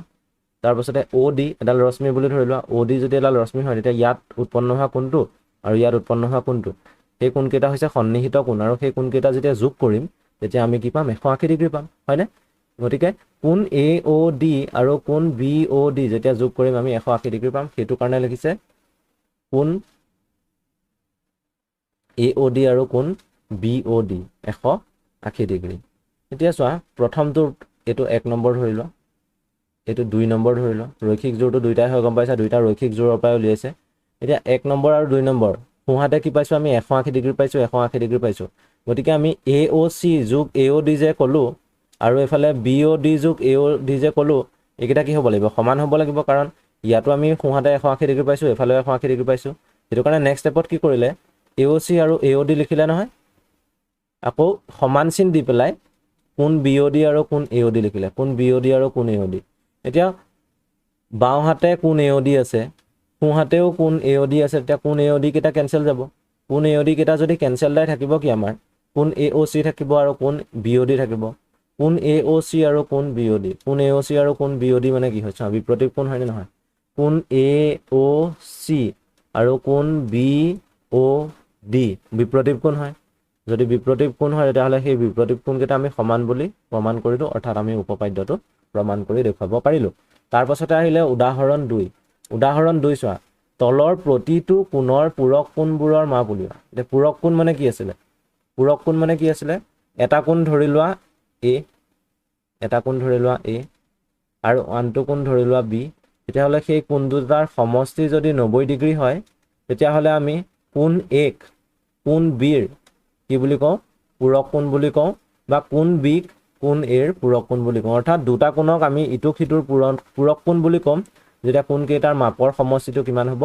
তাৰ পাছতে অ ডি এডাল ৰশ্মি বুলি ধৰি লোৱা অ ডি যদি এডাল ৰশ্মি হয় তেতিয়া ইয়াত উৎপন্ন হোৱা কোণটো আৰু ইয়াত উৎপন্ন হোৱা কোণটো সেই কোণকেইটা হৈছে সন্নিহিত কোণ আৰু সেই কোণকেইটা যেতিয়া যোগ কৰিম তেতিয়া আমি কি পাম 180 ডিগ্ৰী পাম হয়নে গতিকে কোণ এ অ ডি আৰু কোণ বি অ ডি যেতিয়া যোগ কৰিম আমি 180 ডিগ্ৰী পাম সেইটো কাৰণে লিখিছে কোণ এ অ ডি আৰু কোণ বি অ ডি 180 ডিগ্ৰী এতিয়া চোৱা প্ৰথমটো এইটো 1 নম্বৰ ধৰি লোৱা এইটো 2 নম্বৰ ধৰি লোৱা ৰৈখিক জোৰটো দুইটাই হয় গম পাইছা দুইটা ৰৈখিক জোৰৰ পৰাই উলিয়াইছে এতিয়া 1 নম্বৰ আৰু 2 নম্বৰ সোঁহাতে কি পাইছোঁ আমি 180 ডিগ্ৰী পাইছোঁ 180 ডিগ্ৰী পাইছোঁ গতিকে আমি এ অ চি যোগ এ অ ডি যে ক'লোঁ আৰু এইফালে বি অ ডি যোগ এ অ ডি যে ক'লোঁ এইকেইটা কি হ'ব লাগিব সমান হ'ব লাগিব কাৰণ ইয়াতো আমি সোঁহাতে 180 ডিগ্ৰী পাইছোঁ, এফালেও 180 ডিগ্ৰী পাইছোঁ। সেইটো কাৰণে নেক্সট ষ্টেপত কি কৰিলে, AOC আৰু AOD লিখিলে নহয়, আকৌ সমান চিন দি পেলাই কোন BOD আৰু কোন AOD লিখিলে, কোন BOD আৰু কোন AOD। এতিয়া বাওঁহাতে কোন AOD আছে, সোঁহাতেও কোন AOD আছে, তেতিয়া কোন AOD কেইটা কেঞ্চেল যাব। কোন AOD কেইটা যদি কেঞ্চেল দাই থাকিব কি আমাৰ, কোন AOC থাকিব আৰু কোন BOD থাকিব। কোন AOC আৰু কোন BOD, কোন AOC আৰু কোন BOD মানে কি হয়, বিপ্ৰতীপ কোণ হয়নে নহয়। কোন AOC আৰু কোন BOD বিপ্ৰতীপ কোণ হয়। যদি বিপ্ৰতীপ কোণ হয় তেতিয়াহ'লে সেই বিপ্ৰতীপ কোণকেইটা আমি সমান বুলি প্ৰমাণ কৰিলোঁ, অৰ্থাৎ আমি উপপাদ্যটো প্ৰমাণ কৰি দেখুৱাব পাৰিলোঁ। তাৰ পাছতে আহিলে উদাহৰণ 2। উদাহৰণ 2 চোৱা, তলৰ প্ৰতিটো কোণৰ পূৰক কোণবোৰৰ মাপ উলিওৱা। এতিয়া পূৰক কোণ মানে কি আছিলে, পূৰক কোণ মানে কি আছিলে, এটা কোণ ধৰি লোৱা A, এটা কোণ ধৰি লোৱা A আৰু আনটো কোণ ধৰি লোৱা B। তেতিয়াহ'লে সেই কোণ দুটাৰ সমষ্টি যদি 90 ডিগ্ৰী হয় তেতিয়াহ'লে আমি কোণ Aক কোণ Bৰ কি বুলি কওঁ, পূৰক কোণ বুলি কওঁ, বা কোণ Bক কোণ Aৰ পূৰক কোণ বুলি কওঁ। অৰ্থাৎ দুটা কোণক আমি ইটো সিটোৰ পূৰক কোণ বুলি ক'ম যেতিয়া কোণকেইটাৰ মাপৰ সমষ্টিটো কিমান হ'ব,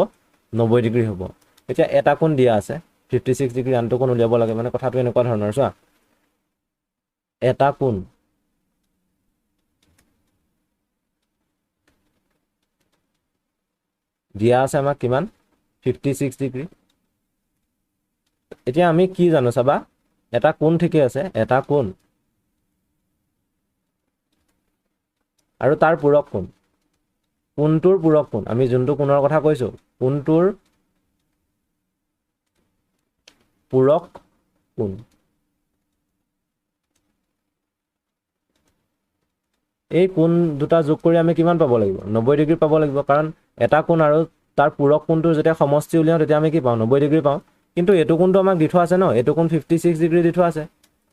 90 ডিগ্ৰী হ'ব। এতিয়া এটা কোণ দিয়া আছে 56 ডিগ্ৰী, আনটো কোণ উলিয়াব লাগে, মানে কথাটো এনেকুৱা ধৰণৰ চোৱা, এটা কোণ দিয়া আছে আমাক কিমান, 56 ডিগ্ৰী। এতিয়া আমি কি জানো চাবা, এটা কোণ ঠিকে আছে, এটা কোণ আৰু তাৰ পূৰক কোণ, কোণটোৰ পূৰক কোণ, আমি যোনটো কোণৰ কথা কৈছোঁ কোণটোৰ পূৰক কোণ। এই কোণ দুটা যোগ কৰি আমি কিমান পাব লাগিব, 90 ডিগ্ৰী পাব লাগিব, কাৰণ এটা কোণ আৰু তাৰ পূৰক কোণটোৰ যেতিয়া সমষ্টি উলিয়াওঁ তেতিয়া আমি কি পাওঁ, 90 ডিগ্ৰী পাওঁ। কিন্তু এইটো কোণটো আমাক দি থোৱা আছে ন, এইটো কোণ 56 ডিগ্ৰী দি থোৱা আছে,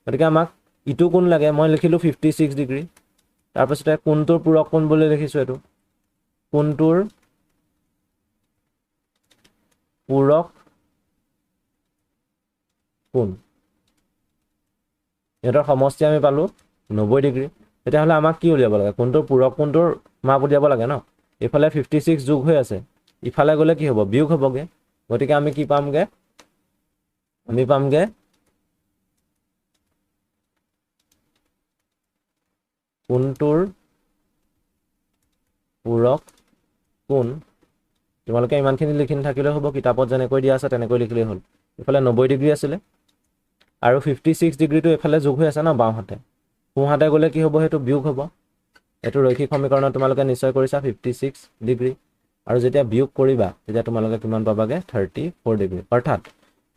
গতিকে আমাক ইটো কোণ লাগে, মই লিখিলোঁ 56 ডিগ্ৰী। তাৰপিছতে কোণটোৰ পূৰক কোণ বুলি লিখিছোঁ, এইটো কোণটোৰ পূৰক কোণ, সিহঁতৰ সমষ্টি আমি পালোঁ 90 ডিগ্ৰী। তেতিয়াহ'লে আমাক কি উলিয়াব লাগে, কোণটোৰ পূৰক কোণটোৰ মাপ উলিয়াব লাগে ন। এইফালে 56 যোগ হৈ আছে, ইফালে গ'লে কি হ'ব, বিয়োগ হ'বগৈ। গতিকে আমি কি পামগৈ, আমি পামগৈ কোণটোৰ পূৰক কোণ। তোমালোকে ইমানখিনি লিখি নাথাকিলেও হ'ব, কিতাপত যেনেকৈ দিয়া আছে তেনেকৈ লিখিলেই হ'ল। ইফালে 90 ডিগ্ৰী আছিলে আৰু 56 ডিগ্ৰীটো এইফালে যোগ হৈ আছে ন বাওঁহাতে, সোঁহাতে গ'লে কি হ'ব, সেইটো বিয়োগ হ'ব। এইটো ৰৈখিক সমীকৰণত তোমালোকে নিশ্চয় কৰিছা 56 ডিগ্ৰী, আৰু যেতিয়া বিয়োগ কৰিবা তেতিয়া তোমালোকে কিমান পাবাগৈ, 34 ডিগ্ৰী। অৰ্থাৎ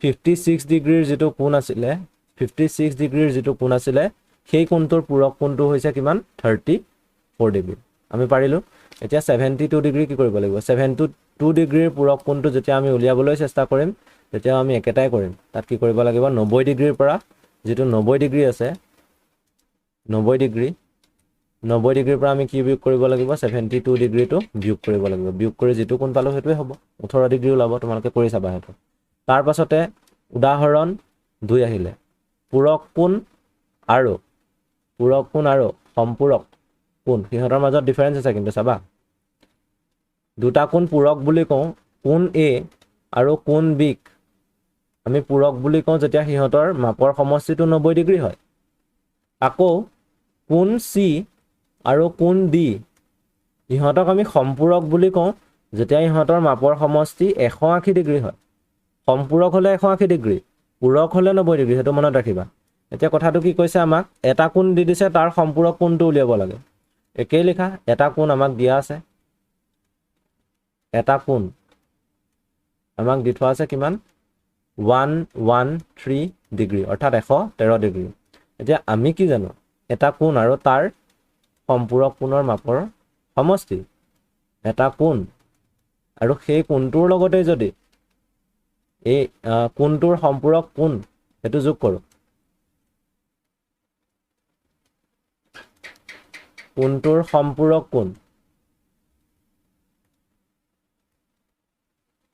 56 ডিগ্ৰীৰ যিটো কোণ আছিলে, 56 ডিগ্ৰীৰ যিটো কোণ আছিলে সেই কোণটোৰ পূৰক কোণটো হৈছে কিমান, 34 ডিগ্ৰী। আমি পাৰিলোঁ। এতিয়া 72 ডিগ্ৰী কি কৰিব লাগিব, 72 ডিগ্ৰীৰ পূৰক কোণটো যেতিয়া আমি উলিয়াবলৈ চেষ্টা কৰিম তেতিয়া আমি একেটাই কৰিম, তাত কি কৰিব লাগিব, 90 ডিগ্ৰীৰ পৰা যিটো 90 ডিগ্ৰী আছে, 90 ডিগ্ৰীৰ পৰা আমি কি বিয়োগ কৰিব লাগিব, 72 ডিগ্ৰীটো বিয়োগ কৰিব লাগিব। বিয়োগ কৰি যিটো কোণ পালোঁ সেইটোৱে হ'ব, 18 ডিগ্ৰী ওলাব। তোমালোকে কৰি চাবা সেইটো। তাৰ পাছতে উদাহৰণ 2 আহিলে, পূৰক কোণ আৰু সম্পূৰক কোণ, সিহঁতৰ মাজত ডিফাৰেঞ্চ আছে কিন্তু চাবা, দুটা কোণ পূৰক বুলি কওঁ, কোণ A আৰু কোণ Bক আমি পূৰক বুলি কওঁ যেতিয়া সিহঁতৰ মাপৰ সমষ্টিটো 90 ডিগ্ৰী হয়। আকৌ কোণ C আৰু কোণ D ইহঁতক আমি সম্পূৰক বুলি কওঁ যেতিয়া ইহঁতৰ মাপৰ সমষ্টি 180 ডিগ্ৰী হয়। সম্পূৰক হ'লে 180 ডিগ্ৰী, পূৰক হ'লে 90 ডিগ্ৰী, সেইটো মনত ৰাখিবা। এতিয়া কথাটো কি কৈছে, আমাক এটা কোণ দি দিছে, তাৰ সম্পূৰক কোণটো উলিয়াব লাগে। একেই লিখা, এটা কোণ আমাক দিয়া আছে, এটা কোণ আমাক দি থোৱা আছে কিমান, 113 ডিগ্ৰী, অৰ্থাৎ 113 ডিগ্ৰী। এতিয়া আমি কি জানো, এটা কোণ আৰু তাৰ সম্পূৰক কোণৰ মাপৰ সমষ্টি, এটা কোণ আৰু সেই কোণটোৰ লগতে যদি এই কোণটোৰ সম্পূৰক কোণ সেইটো যোগ কৰোঁ, কোণটোৰ সম্পূৰক কোণ,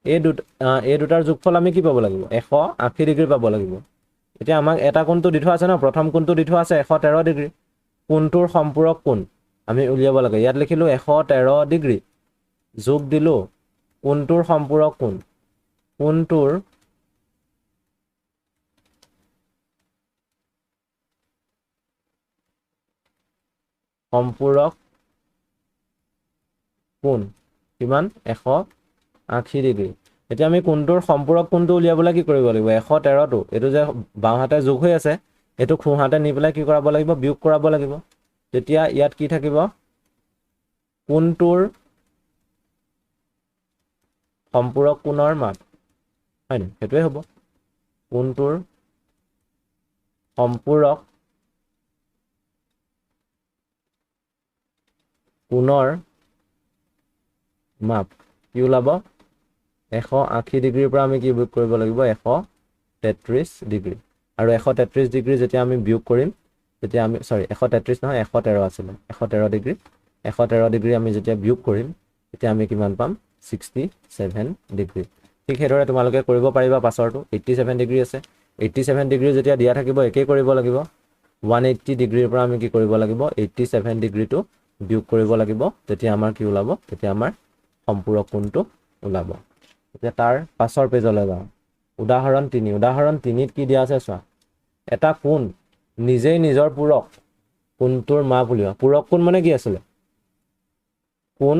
এই দুটাৰ যোগফল আমি কি পাব লাগিব, 180 ডিগ্ৰী পাব লাগিব। এতিয়া আমাক এটা কোণটো দি থোৱা আছে ন, প্ৰথম কোণটো দি থোৱা আছে 113 ডিগ্ৰী, কোণটোৰ সম্পূৰক কোণ আমি উলিয়াব লাগে। ইয়াত লিখিলোঁ 113 ডিগ্ৰী, যোগ দিলোঁ কোণটোৰ সম্পূৰক কোণ, কোণটোৰ সম্পূৰক কোণ কিমান 180 ডিগ্ৰী। এতিয়া আমি কোণটোৰ সম্পূৰক কোণটো উলিয়াবলৈ কি কৰিব লাগিব 113টো এইটো যে বাওঁহাতে যোগ হৈ আছে এইটো সোঁহাতে নি পেলাই কি কৰাব লাগিব বিয়োগ কৰাব লাগিব। তেতিয়া ইয়াত কি থাকিব কোণটোৰ সম্পূৰক কোণৰ মাপ হয় নি সেইটোৱে হ'ব কোণটোৰ সম্পূৰক কোণৰ মাপ কি ওলাব 180 ডিগ্ৰীৰ পৰা আমি কি বিয়োগ কৰিব লাগিব 133 ডিগ্ৰী আৰু 133 ডিগ্ৰী যেতিয়া আমি বিয়োগ কৰিম তেতিয়া আমি 133 নহয় 113 আছিল 113 ডিগ্ৰী 113 ডিগ্ৰী আমি যেতিয়া বিয়োগ কৰিম তেতিয়া আমি কিমান পাম 67 ডিগ্ৰী। ঠিক সেইদৰে তোমালোকে কৰিব পাৰিবা পাছৰটো 87 ডিগ্ৰী আছে 87 ডিগ্ৰী যেতিয়া দিয়া থাকিব একেই কৰিব লাগিব 180 ডিগ্ৰীৰ পৰা আমি কি কৰিব লাগিব 87 ডিগ্ৰীটো বিয়োগ কৰিব লাগিব তেতিয়া আমাৰ কি ওলাব তেতিয়া আমাৰ সম্পূৰক কোণটো ওলাব। এতিয়া তাৰ পাছৰ পেজলৈ যাওঁ উদাহৰণ 3 উদাহৰণ 3ত কি দিয়া আছে চোৱা এটা কোণ নিজেই নিজৰ পূৰক কোণটোৰ মাপ উলিওৱা। পূৰক কোণ মানে কি আছিলে কোণ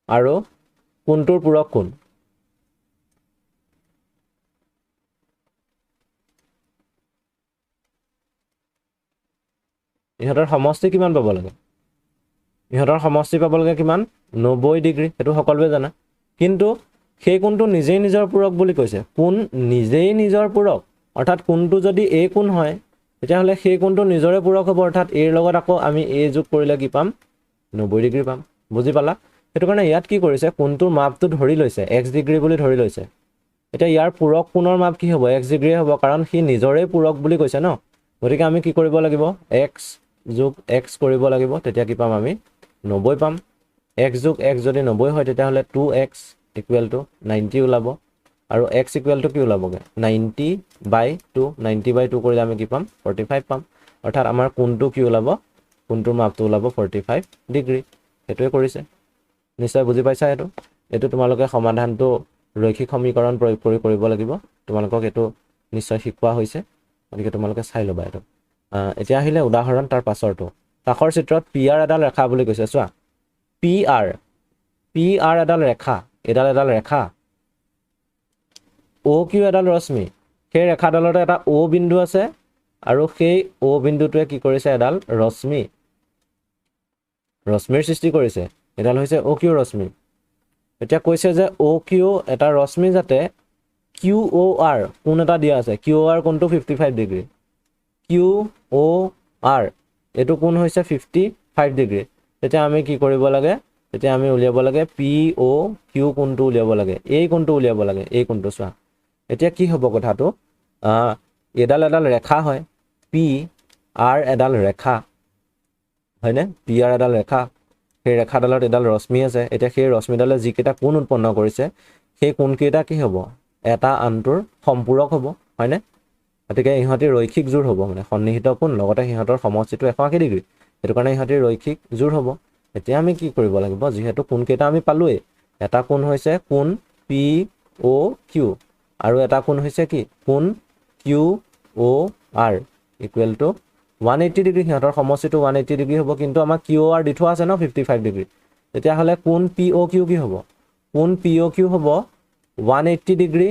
আৰু কোণটোৰ পূৰক কোণ ইহঁতৰ সমষ্টি কিমান পাব লাগে ইহঁতৰ সমষ্টি পাব লাগে কিমান 90 ডিগ্ৰী সেইটো সকলোৱে জানা। কিন্তু সেই কোণটো নিজেই নিজৰ পূৰক বুলি কৈছে কোণ নিজেই নিজৰ পূৰক অৰ্থাৎ কোণটো যদি এ কোণ হয় তেতিয়াহ'লে সেই কোণটো নিজৰে পূৰক হ'ব অৰ্থাৎ এৰ লগত আকৌ আমি এ যোগ কৰিলে কি পাম 90 ডিগ্ৰী পাম। বুজি পালা সেইটো কাৰণে ইয়াত কি কৰিছে কোণটোৰ মাপটো ধৰি লৈছে x ডিগ্ৰী বুলি ধৰি লৈছে। এতিয়া ইয়াৰ পূৰক কোণৰ মাপ কি হ'ব x ডিগ্ৰী হ'ব কাৰণ সি নিজৰে পূৰক বুলি কৈছে ন গতিকে আমি কি কৰিব লাগিব x যোগ x কৰিব লাগিব তেতিয়া কি পাম আমি 90 পাম। x যোগ x যদি 90 হয় তেতিয়াহ'লে 2x ইকুৱেল টু 90 ওলাব আৰু x ইকুৱেল টু কি ওলাবগৈ 90/2 90/2 কৰিলে আমি কি পাম 45 পাম অৰ্থাৎ আমাৰ কোণটো কি ওলাব কোণটোৰ মাপটো ওলাব 45 ডিগ্ৰী। সেইটোৱে কৰিছে নিশ্চয় বুজি পাইছা এইটো এইটো তোমালোকে সমাধানটো ৰৈখিক সমীকৰণ প্ৰয়োগ কৰি কৰিব লাগিব তোমালোকক এইটো নিশ্চয় শিকোৱা হৈছে গতিকে তোমালোকে চাই ল'বা এইটো। এতিয়া আহিলে উদাহৰণ তাৰ পাছৰটো কাষৰ চিত্ৰত PR এডাল ৰেখা বুলি কৈছে চোৱা PR এডাল ৰেখা এডাল ৰেখা OQ এডাল ৰশ্মি সেই ৰেখাডালতে এটা O বিন্দু আছে আৰু সেই O বিন্দুটোৱে কি কৰিছে এডাল ৰশ্মিৰ সৃষ্টি কৰিছে এডাল হৈছে OQ ৰশ্মি। এতিয়া কৈছে যে OQ এটা ৰশ্মি যাতে QOR কোণ এটা দিয়া আছে QOR কোণটো 55 ডিগ্ৰী QOR এইটো কোণ হৈছে 55 ডিগ্ৰী তেতিয়া আমি কি কৰিব লাগে তেতিয়া আমি উলিয়াব লাগে POQ কোণটো উলিয়াব লাগে এই কোণটো উলিয়াব লাগে এই কোণটো চোৱা। এতিয়া কি হ'ব কথাটো এডাল ৰেখা হয় PR এডাল ৰেখা হয়নে PR এডাল ৰেখা সেই ৰেখাডালত এডাল ৰশ্মি আছে। এতিয়া সেই ৰশ্মিডালে যিকেইটা কোণ উৎপন্ন কৰিছে সেই কোণকেইটা কি হ'ব এটা আনটোৰ সম্পূৰক হ'ব হয়নে গতিকে ইহঁতি ৰৈখিক জোৰ হ'ব মানে সন্নিহিত কোণ লগতে সিহঁতৰ সমষ্টিটো 180 ডিগ্ৰী সেইটো কাৰণে ইহঁতি ৰৈখিক জোৰ হ'ব। এতিয়া আমি কি কৰিব লাগিব যিহেতু কোণকেইটা আমি পালোৱেই এটা কোণ হৈছে কোণ POQ আৰু এটা কোণ হৈছে কি কোণ QOR ইকুৱেল টু 180 ডিগ্ৰী সিহঁতৰ সমষ্টিটো 180 ডিগ্ৰী হ'ব কিন্তু আমাক QOR দি থোৱা আছে ন 55 ডিগ্ৰী তেতিয়াহ'লে কোণ POQ কি হ'ব কোণ POQ হ'ব 180 ডিগ্ৰী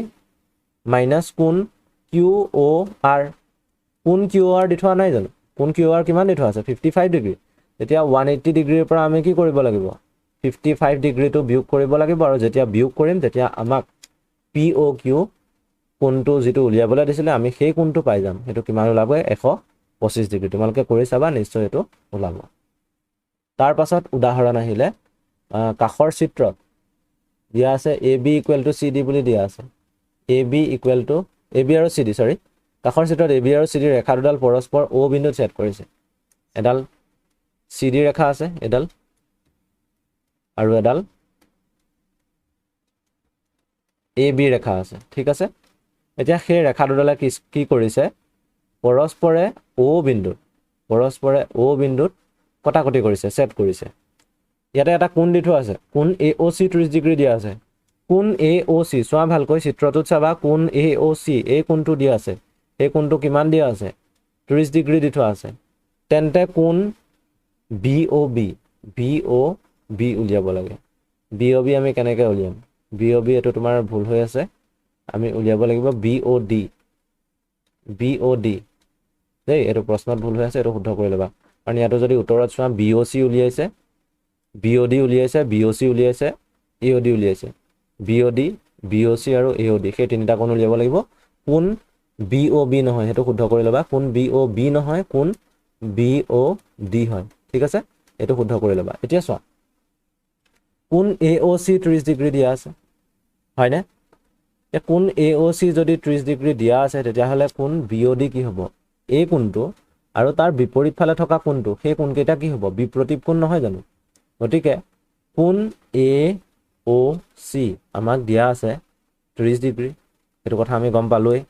মাইনাছ কোণ QOR কোণ QOR দি থোৱা নাই জানো কোণ QOR কিমান দি থোৱা আছে 55 ডিগ্ৰী তেতিয়া 180 ডিগ্ৰীৰ পৰা আমি কি কৰিব লাগিব 55 ডিগ্ৰীটো বিয়োগ কৰিব লাগিব আৰু যেতিয়া বিয়োগ কৰিম তেতিয়া আমাক POQ কোণটো যিটো উলিয়াবলৈ দিছিলে আমি সেই কোণটো পাই যাম সেইটো কিমান ওলাব 125 ডিগ্ৰী তোমালোকে কৰি চাবা নিশ্চয় এইটো ওলাব। তাৰ পাছত উদাহৰণ আহিলে কাষৰ চিত্ৰত দিয়া আছে AB ইকুৱেল টু CD বুলি দিয়া আছে AB ইকুৱেল টু AB আৰু CD কাষৰ চিত্ৰত AB আৰু CD ৰেখা দুডাল পৰস্পৰ O বিন্দুত ছেদ কৰিছে এডাল CD ৰেখা আছে এডাল আৰু এডাল AB ৰেখা আছে ঠিক আছে। এতিয়া সেই ৰেখা দুডালে কি কৰিছে পৰস্পৰে O বিন্দুত কটাকটি কৰিছে ছেদ কৰিছে ইয়াতে এটা কোণ দি থোৱা আছে, কোণ AOC 30 ডিগ্ৰী দিয়া আছে। কোণ AOC চোৱা ভালকৈ চিত্ৰটোত চাবা, কোণ AOC এই কোণটো দিয়া আছে, এই কোণটো কিমান দিয়া আছে? 30 ডিগ্ৰী দি থোৱা আছে। তেন্তে কোণ BOB উলিয়াব লাগে। BOB আমি কেনেকৈ উলিয়াম? BOB এইটো তোমাৰ ভুল হৈ আছে, আমি উলিয়াব লাগিব BOD দেই, এইটো প্ৰশ্নত ভুল হৈ আছে, এইটো শুদ্ধ কৰি ল'বা। কাৰণ ইয়াতো যদি উত্তৰত চোৱা BOC উলিয়াইছে, BOD উলিয়াইছে, BOC উলিয়াইছে, AOD উলিয়াইছে। BOD, BOC আৰু AOD সেই তিনিটা কোণ উলিয়াব লাগিব। কোণ BOB নহয়, সেইটো শুদ্ধ কৰি ল'বা। কোণ BOB নহয়, কোণ BOD হয়। ঠিক আছে, এইটো শুদ্ধ কৰি ল'বা। এতিয়া চোৱা, কোণ AOC 30 ডিগ্ৰী দিয়া আছে, হয়নে? কোণ AOC যদি 30 ডিগ্ৰী দিয়া আছে, তেতিয়াহ'লে কোণ BOD কি হ'ব? এই কোণটো আৰু তাৰ বিপৰীত ফালে থকা কোণটো, সেই কোণকেইটা কি হ'ব? বিপ্ৰতীপ কোণ নহয় জানো? গতিকে কোণ AOC আমাক দিয়া আছে 30 ডিগ্ৰী, সেইটো কথা আমি গম পালোৱেই।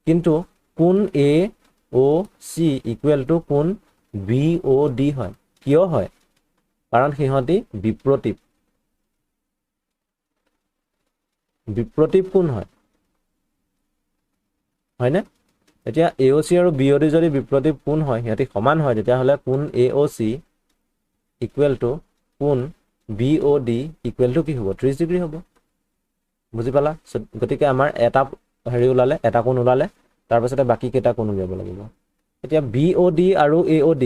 কিন্তু কোণ AOC ইকুৱেল টু কোণ BOD হয়। কিয় হয়? কাৰণ সিহঁতি বিপ্ৰতীপ কোণ হয়, হয়নে? এতিয়া AOC আৰু BOD যদি বিপ্ৰতীপ কোণ হয়, সিহঁতি সমান হয়, তেতিয়াহ'লে কোণ AOC ইকুৱেল টু কোণ BOD ইকুৱেল টু কি হ'ব? 30 ডিগ্ৰী হ'ব। বুজি পালা? গতিকে আমাৰ এটা হেৰি ওলালে, এটা কোণ ওলালে, তাৰপাছতে বাকী কেইটা কোণ উলিয়াব লাগিব। এতিয়া BOD আৰু AOD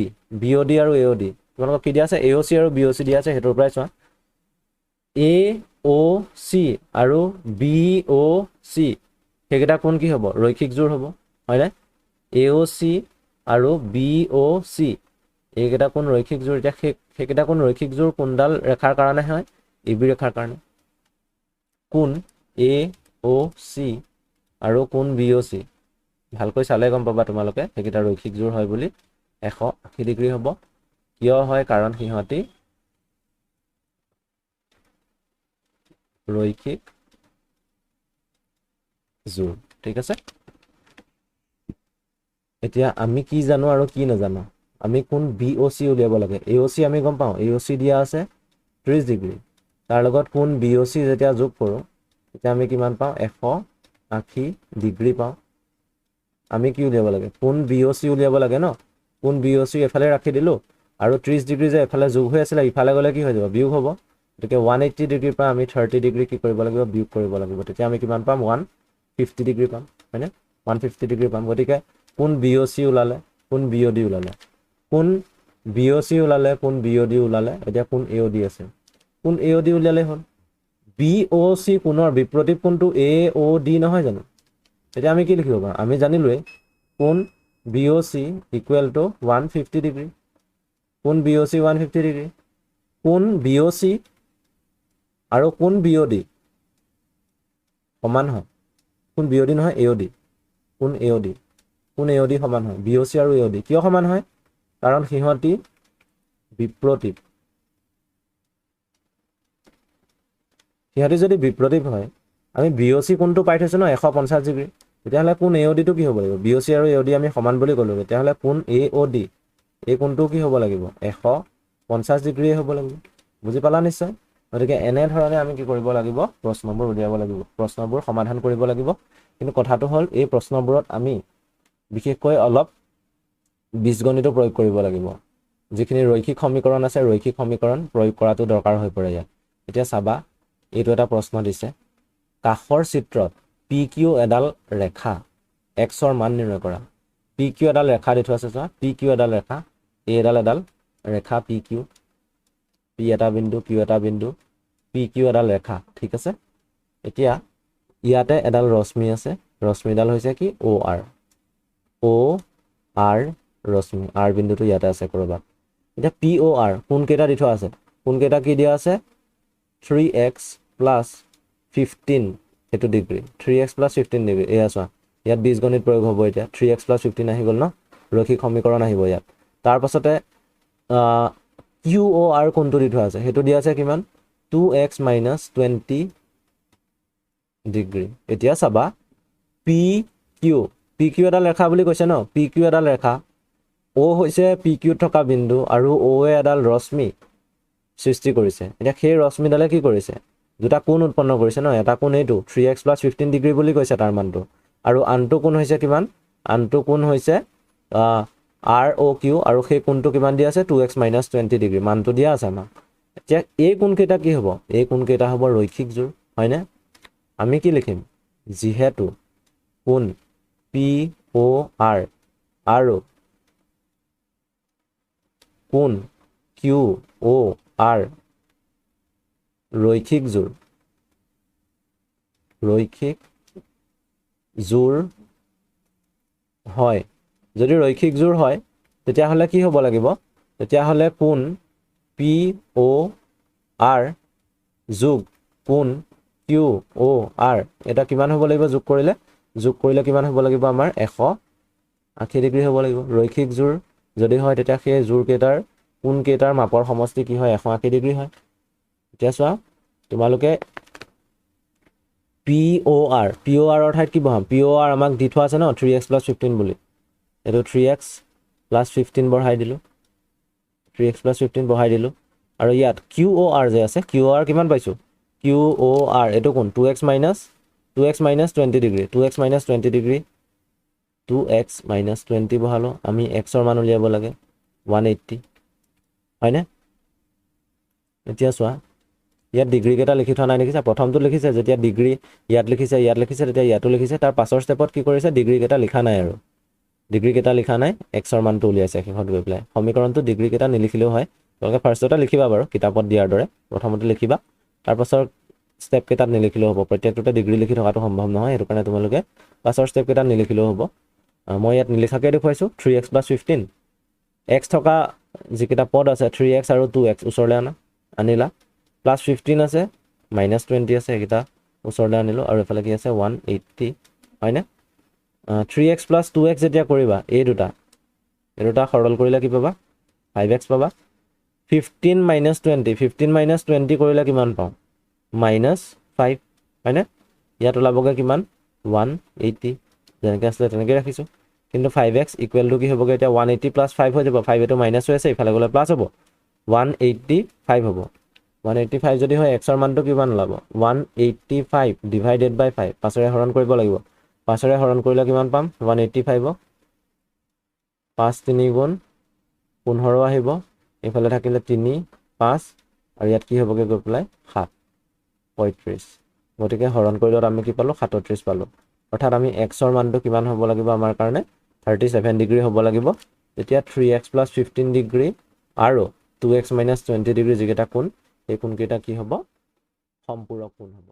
তোমালোকক কি দিয়া আছে? AOC আৰু BOC দিয়া আছে, সেইটোৰ পৰাই চোৱা। AOC আৰু BOC সেইকেইটা কোণ কি হ'ব? ৰৈখিক জোৰ হ'ব, হয়নে? AOC আৰু BOC এইকেইটা কোণ ৰৈখিক জোৰ। এতিয়া সেইকেইটা কোণ ৰৈখিক জোৰ কোনডাল ৰেখাৰ কাৰণে হয়? AB ৰেখাৰ কাৰণে। কোণ AOC আৰু কোণ BOC ভালকৈ চালে গম পাবা তোমালোকে সেইকেইটা ৰৈখিক জোৰ হয় বুলি। 180 ডিগ্ৰী হ'ব। কিয় হয়? কাৰণ সিহঁতি ৰৈখিক জোৰ। ঠিক আছে, এতিয়া আমি কি জানো আৰু কি নাজানো? আমি কোণ BOC উলিয়াব লাগে। AOC আমি গম পাওঁ, AOC দিয়া আছে 30 ডিগ্ৰী, তাৰ লগত কোণ BOC যেতিয়া যোগ কৰোঁ, তেতিয়া আমি কিমান পাওঁ? 180 ডিগ্ৰী পাওঁ। আমি কি উলিয়াব লাগে? কোণ BOC উলিয়াব লাগে ন? কোণ BOC এফালে ৰাখি দিলোঁ, আৰু 30 ডিগ্ৰী যে এফালে যোগ হৈ আছিলে, ইফালে গ'লে কি হৈ যাব? বিয়োগ হ'ব। গতিকে 180 ডিগ্ৰীৰ পৰা আমি 30 ডিগ্ৰী কি কৰিব লাগিব? বিয়োগ কৰিব লাগিব। তেতিয়া আমি কিমান পাম? 150 ডিগ্ৰী পাম, হয়নে? 150 ডিগ্ৰী পাম। গতিকে কোণ BOC ওলালে, কোণ BOD ওলালে, কোণ BOC ওলালে, কোণ BOD ওলালে। এতিয়া কোণ AOD আছে, কোণ AOD উলিয়ালে হ'ল। BOC কোণৰ বিপৰীত কোণটো AOD নহয় জানো? এতিয়া আমি কি লিখিব পাৰোঁ? আমি জানিলোৱেই কোণ BOC ইকুৱেল টু 150 ডিগ্ৰী। কোণ BOC 150 ডিগ্ৰী। কোণ BOC আৰু কোণ BOD সমান হয়। কোণ BOD নহয়, AOD। কোণ AOD সমান হয় BOC আৰু AOD। কিয় সমান হয়? কাৰণ সিহঁতি বিপ্ৰতীপ। সিহঁতি যদি বিপ্ৰতীপ হয়, আমি BOC কোণটো পাই থৈছোঁ ন 150 ডিগ্ৰী, তেতিয়াহ'লে কোণ AODটো কি হ'ব লাগিব? BOC আৰু AOD আমি সমান বুলি ক'লোঁ, তেতিয়াহ'লে কোণ AOD এই কোণটো কি হ'ব লাগিব? 150 ডিগ্ৰীয়ে হ'ব লাগিব। বুজি পালা নিশ্চয়? গতিকে এনেধৰণে আমি কি কৰিব লাগিব? প্ৰশ্নবোৰ উলিয়াব লাগিব, প্ৰশ্নবোৰ সমাধান কৰিব লাগিব। কিন্তু কথাটো হ'ল, এই প্ৰশ্নবোৰত আমি বিশেষকৈ অলপ বীজগণিত প্ৰয়োগ কৰিব লাগিব। যিখিনি ৰৈখিক সমীকৰণ আছে, ৰৈখিক সমীকৰণ প্ৰয়োগ কৰাটো দৰকাৰ হৈ পৰে ইয়াত। এতিয়া চাবা, এইটো এটা প্ৰশ্ন দিছে, কাষৰ চিত্ৰত PQ এডাল ৰেখা Xৰ মান নিৰ্ণয় কৰা। PQ এডাল ৰেখা দি থোৱা আছে, চোৱা PQ এডাল ৰেখা, এডাল ৰেখা PQ, P এটা বিন্দু, Q এটা বিন্দু, PQ এডাল ৰেখা। ঠিক আছে, এতিয়া ইয়াতে এডাল ৰশ্মি আছে, ৰশ্মিডাল হৈছে কি? OR ৰশ্মি, R বিন্দুটো ইয়াতে আছে ক'ৰবাত। এতিয়া POR কোনকেইটা দি থোৱা আছে? কোনকেইটা কি দিয়া আছে? 3x + 15 সেইটো ডিগ্ৰী, 3x + 15 ডিগ্ৰী। এয়া চোৱা, ইয়াত বীজগণিত প্ৰয়োগ হ'ব। এতিয়া 3x + 15 আহি গ'ল ন, ৰৈখিক সমীকৰণ আহিব ইয়াত। তাৰপাছতে QOR কোনটো দি থোৱা আছে? সেইটো দিয়া আছে কিমান? 2x - 20 degree. এতিয়া চাবা, PQ এডাল ৰেখা বুলি কৈছে ন, PQ এডাল ৰেখা, O হৈছে PQ থকা বিন্দু আৰু O এডাল ৰশ্মি। সৃষ্টি কৰিছে এতিয়া সেই ৰশ্মিডালে কি কৰিছে দুটা কোণ উৎপন্ন কৰিছে ন এটা কোণ এইটো 3x + 15 ডিগ্ৰী বুলি কৈছে তাৰ মানটো আৰু আনটো কোণ হৈছে কিমান আনটো কোণ হৈছে ROQ আৰু সেই কোণটো কিমান দিয়া আছে 2x - 20 ডিগ্ৰী মানটো দিয়া আছে আমাক এতিয়া এই কোণ কেইটা কি হ'ব এই কোণ কেইটা হ'ব ৰৈখিক জোৰ হয়নে আমি কি লিখিম যিহেতু কোণ POR আৰু কোণ QOR ৰৈখিক জোৰ হয় যদি ৰৈখিক জোৰ হয় তেতিয়াহ'লে কি হ'ব লাগিব তেতিয়াহ'লে কোণ POR যোগ কোণ QOR এটা কিমান হ'ব লাগিব যোগ কৰিলে কিমান হ'ব লাগিব আমাৰ 180 ডিগ্ৰী হ'ব লাগিব ৰৈখিক জোৰ যদি হয় তেতিয়া সেই জোৰ কেইটাৰ কোণ কেইটাৰ মাপৰ সমষ্টি কি হয় 180 ডিগ্ৰী হয় এতিয়া চোৱা তোমালোকে POR ৰ ঠাইত কি বহাম POR আমাক দি থোৱা আছে ন 3x + 15 বুলি এইটো 3x + 15 বঢ়াই দিলোঁ 3x + 15 বঢ়াই দিলোঁ আৰু ইয়াত QOR যে আছে QOR কিমান পাইছোঁ QOR এইটো কোন 2x - 20 degree 2x - 20 degree 2x - 20 বহালোঁ আমি x ৰ মান উলিয়াব লাগে 180 হয়নে এতিয়া চোৱা ইয়াত ডিগ্ৰী কেইটা লিখি থোৱা নাই দেখিছা প্ৰথমটো লিখিছে যেতিয়া ডিগ্ৰী ইয়াত লিখিছে তেতিয়া ইয়াতো লিখিছে তাৰ পাছৰ ষ্টেপত কি কৰিছে ডিগ্ৰী কেইটা লিখা নাই আৰু ডিগ্ৰী কেইটা লিখা নাই x ৰ মানটো উলিয়াইছে শেষত গৈ পেলাই সমীকৰণটো ডিগ্ৰী কেইটা নিলিখিলেও হয় তোমালোকে ফাৰ্ষ্টতে লিখিবা বাৰু কিতাপত দিয়াৰ দৰে প্ৰথমতে লিখিবা তাৰ পাছৰ ষ্টেপ কেইটাত নিলিখিলেও হ'ব প্ৰত্যেকটোতে ডিগ্ৰী লিখি থকাটো সম্ভৱ নহয় সেইটো কাৰণে তোমালোকে পাছৰ ষ্টেপ কেইটাত নিলিখিলেও হ'ব মই ইয়াত নিলিখাকৈ দেখুৱাইছোঁ 3x + 15 x থকা যিকেইটা পদ আছে 3x আৰু 2x ওচৰলৈ আনিলা +15 আছে -20 আছে এইকেইটা ওচৰলৈ আনিলোঁ আৰু এফালে কি আছে 180 হয়নে 3x + 2x যেতিয়া কৰিবা এই দুটা সৰল কৰিলে কি পাবা 5x পাবা 15 - 20 কৰিলে কিমান পাওঁ -5 হয়নে ইয়াত ওলাবগৈ কিমান 180 যেনেকৈ আছিলে তেনেকৈ ৰাখিছোঁ কিন্তু 5x = কি হ'বগৈ এতিয়া 180 + 5 হৈ যাব 5 এইটো মাইনাছ হৈ আছে ইফালে গ'লে প্লাছ হ'ব 185 হ'ব 185 যদি হয় x ৰ মানটো কিমান ওলাব 185 / 5 5ৰে হৰণ কৰিব লাগিব 5ৰে হৰণ কৰিলে কিমান পাম 185 5 3 গুণ 15 আহিব এইফালে থাকিলে 3 5 আৰু ইয়াত কি হ'বগৈ গৈ পেলাই 7 35 গতিকে হৰণ কৰিলত আমি কি পালোঁ 37 পালোঁ অৰ্থাৎ আমি x ৰ মানটো কিমান হ'ব লাগিব আমাৰ কাৰণে 37 ডিগ্ৰী হ'ব লাগিব তেতিয়া 3x + 15 ডিগ্ৰী আৰু 2x - 20 ডিগ্ৰী যিকেইটা কোণ এই কোণকেইটা কি হ'ব সম্পূৰক কোণ হ'ব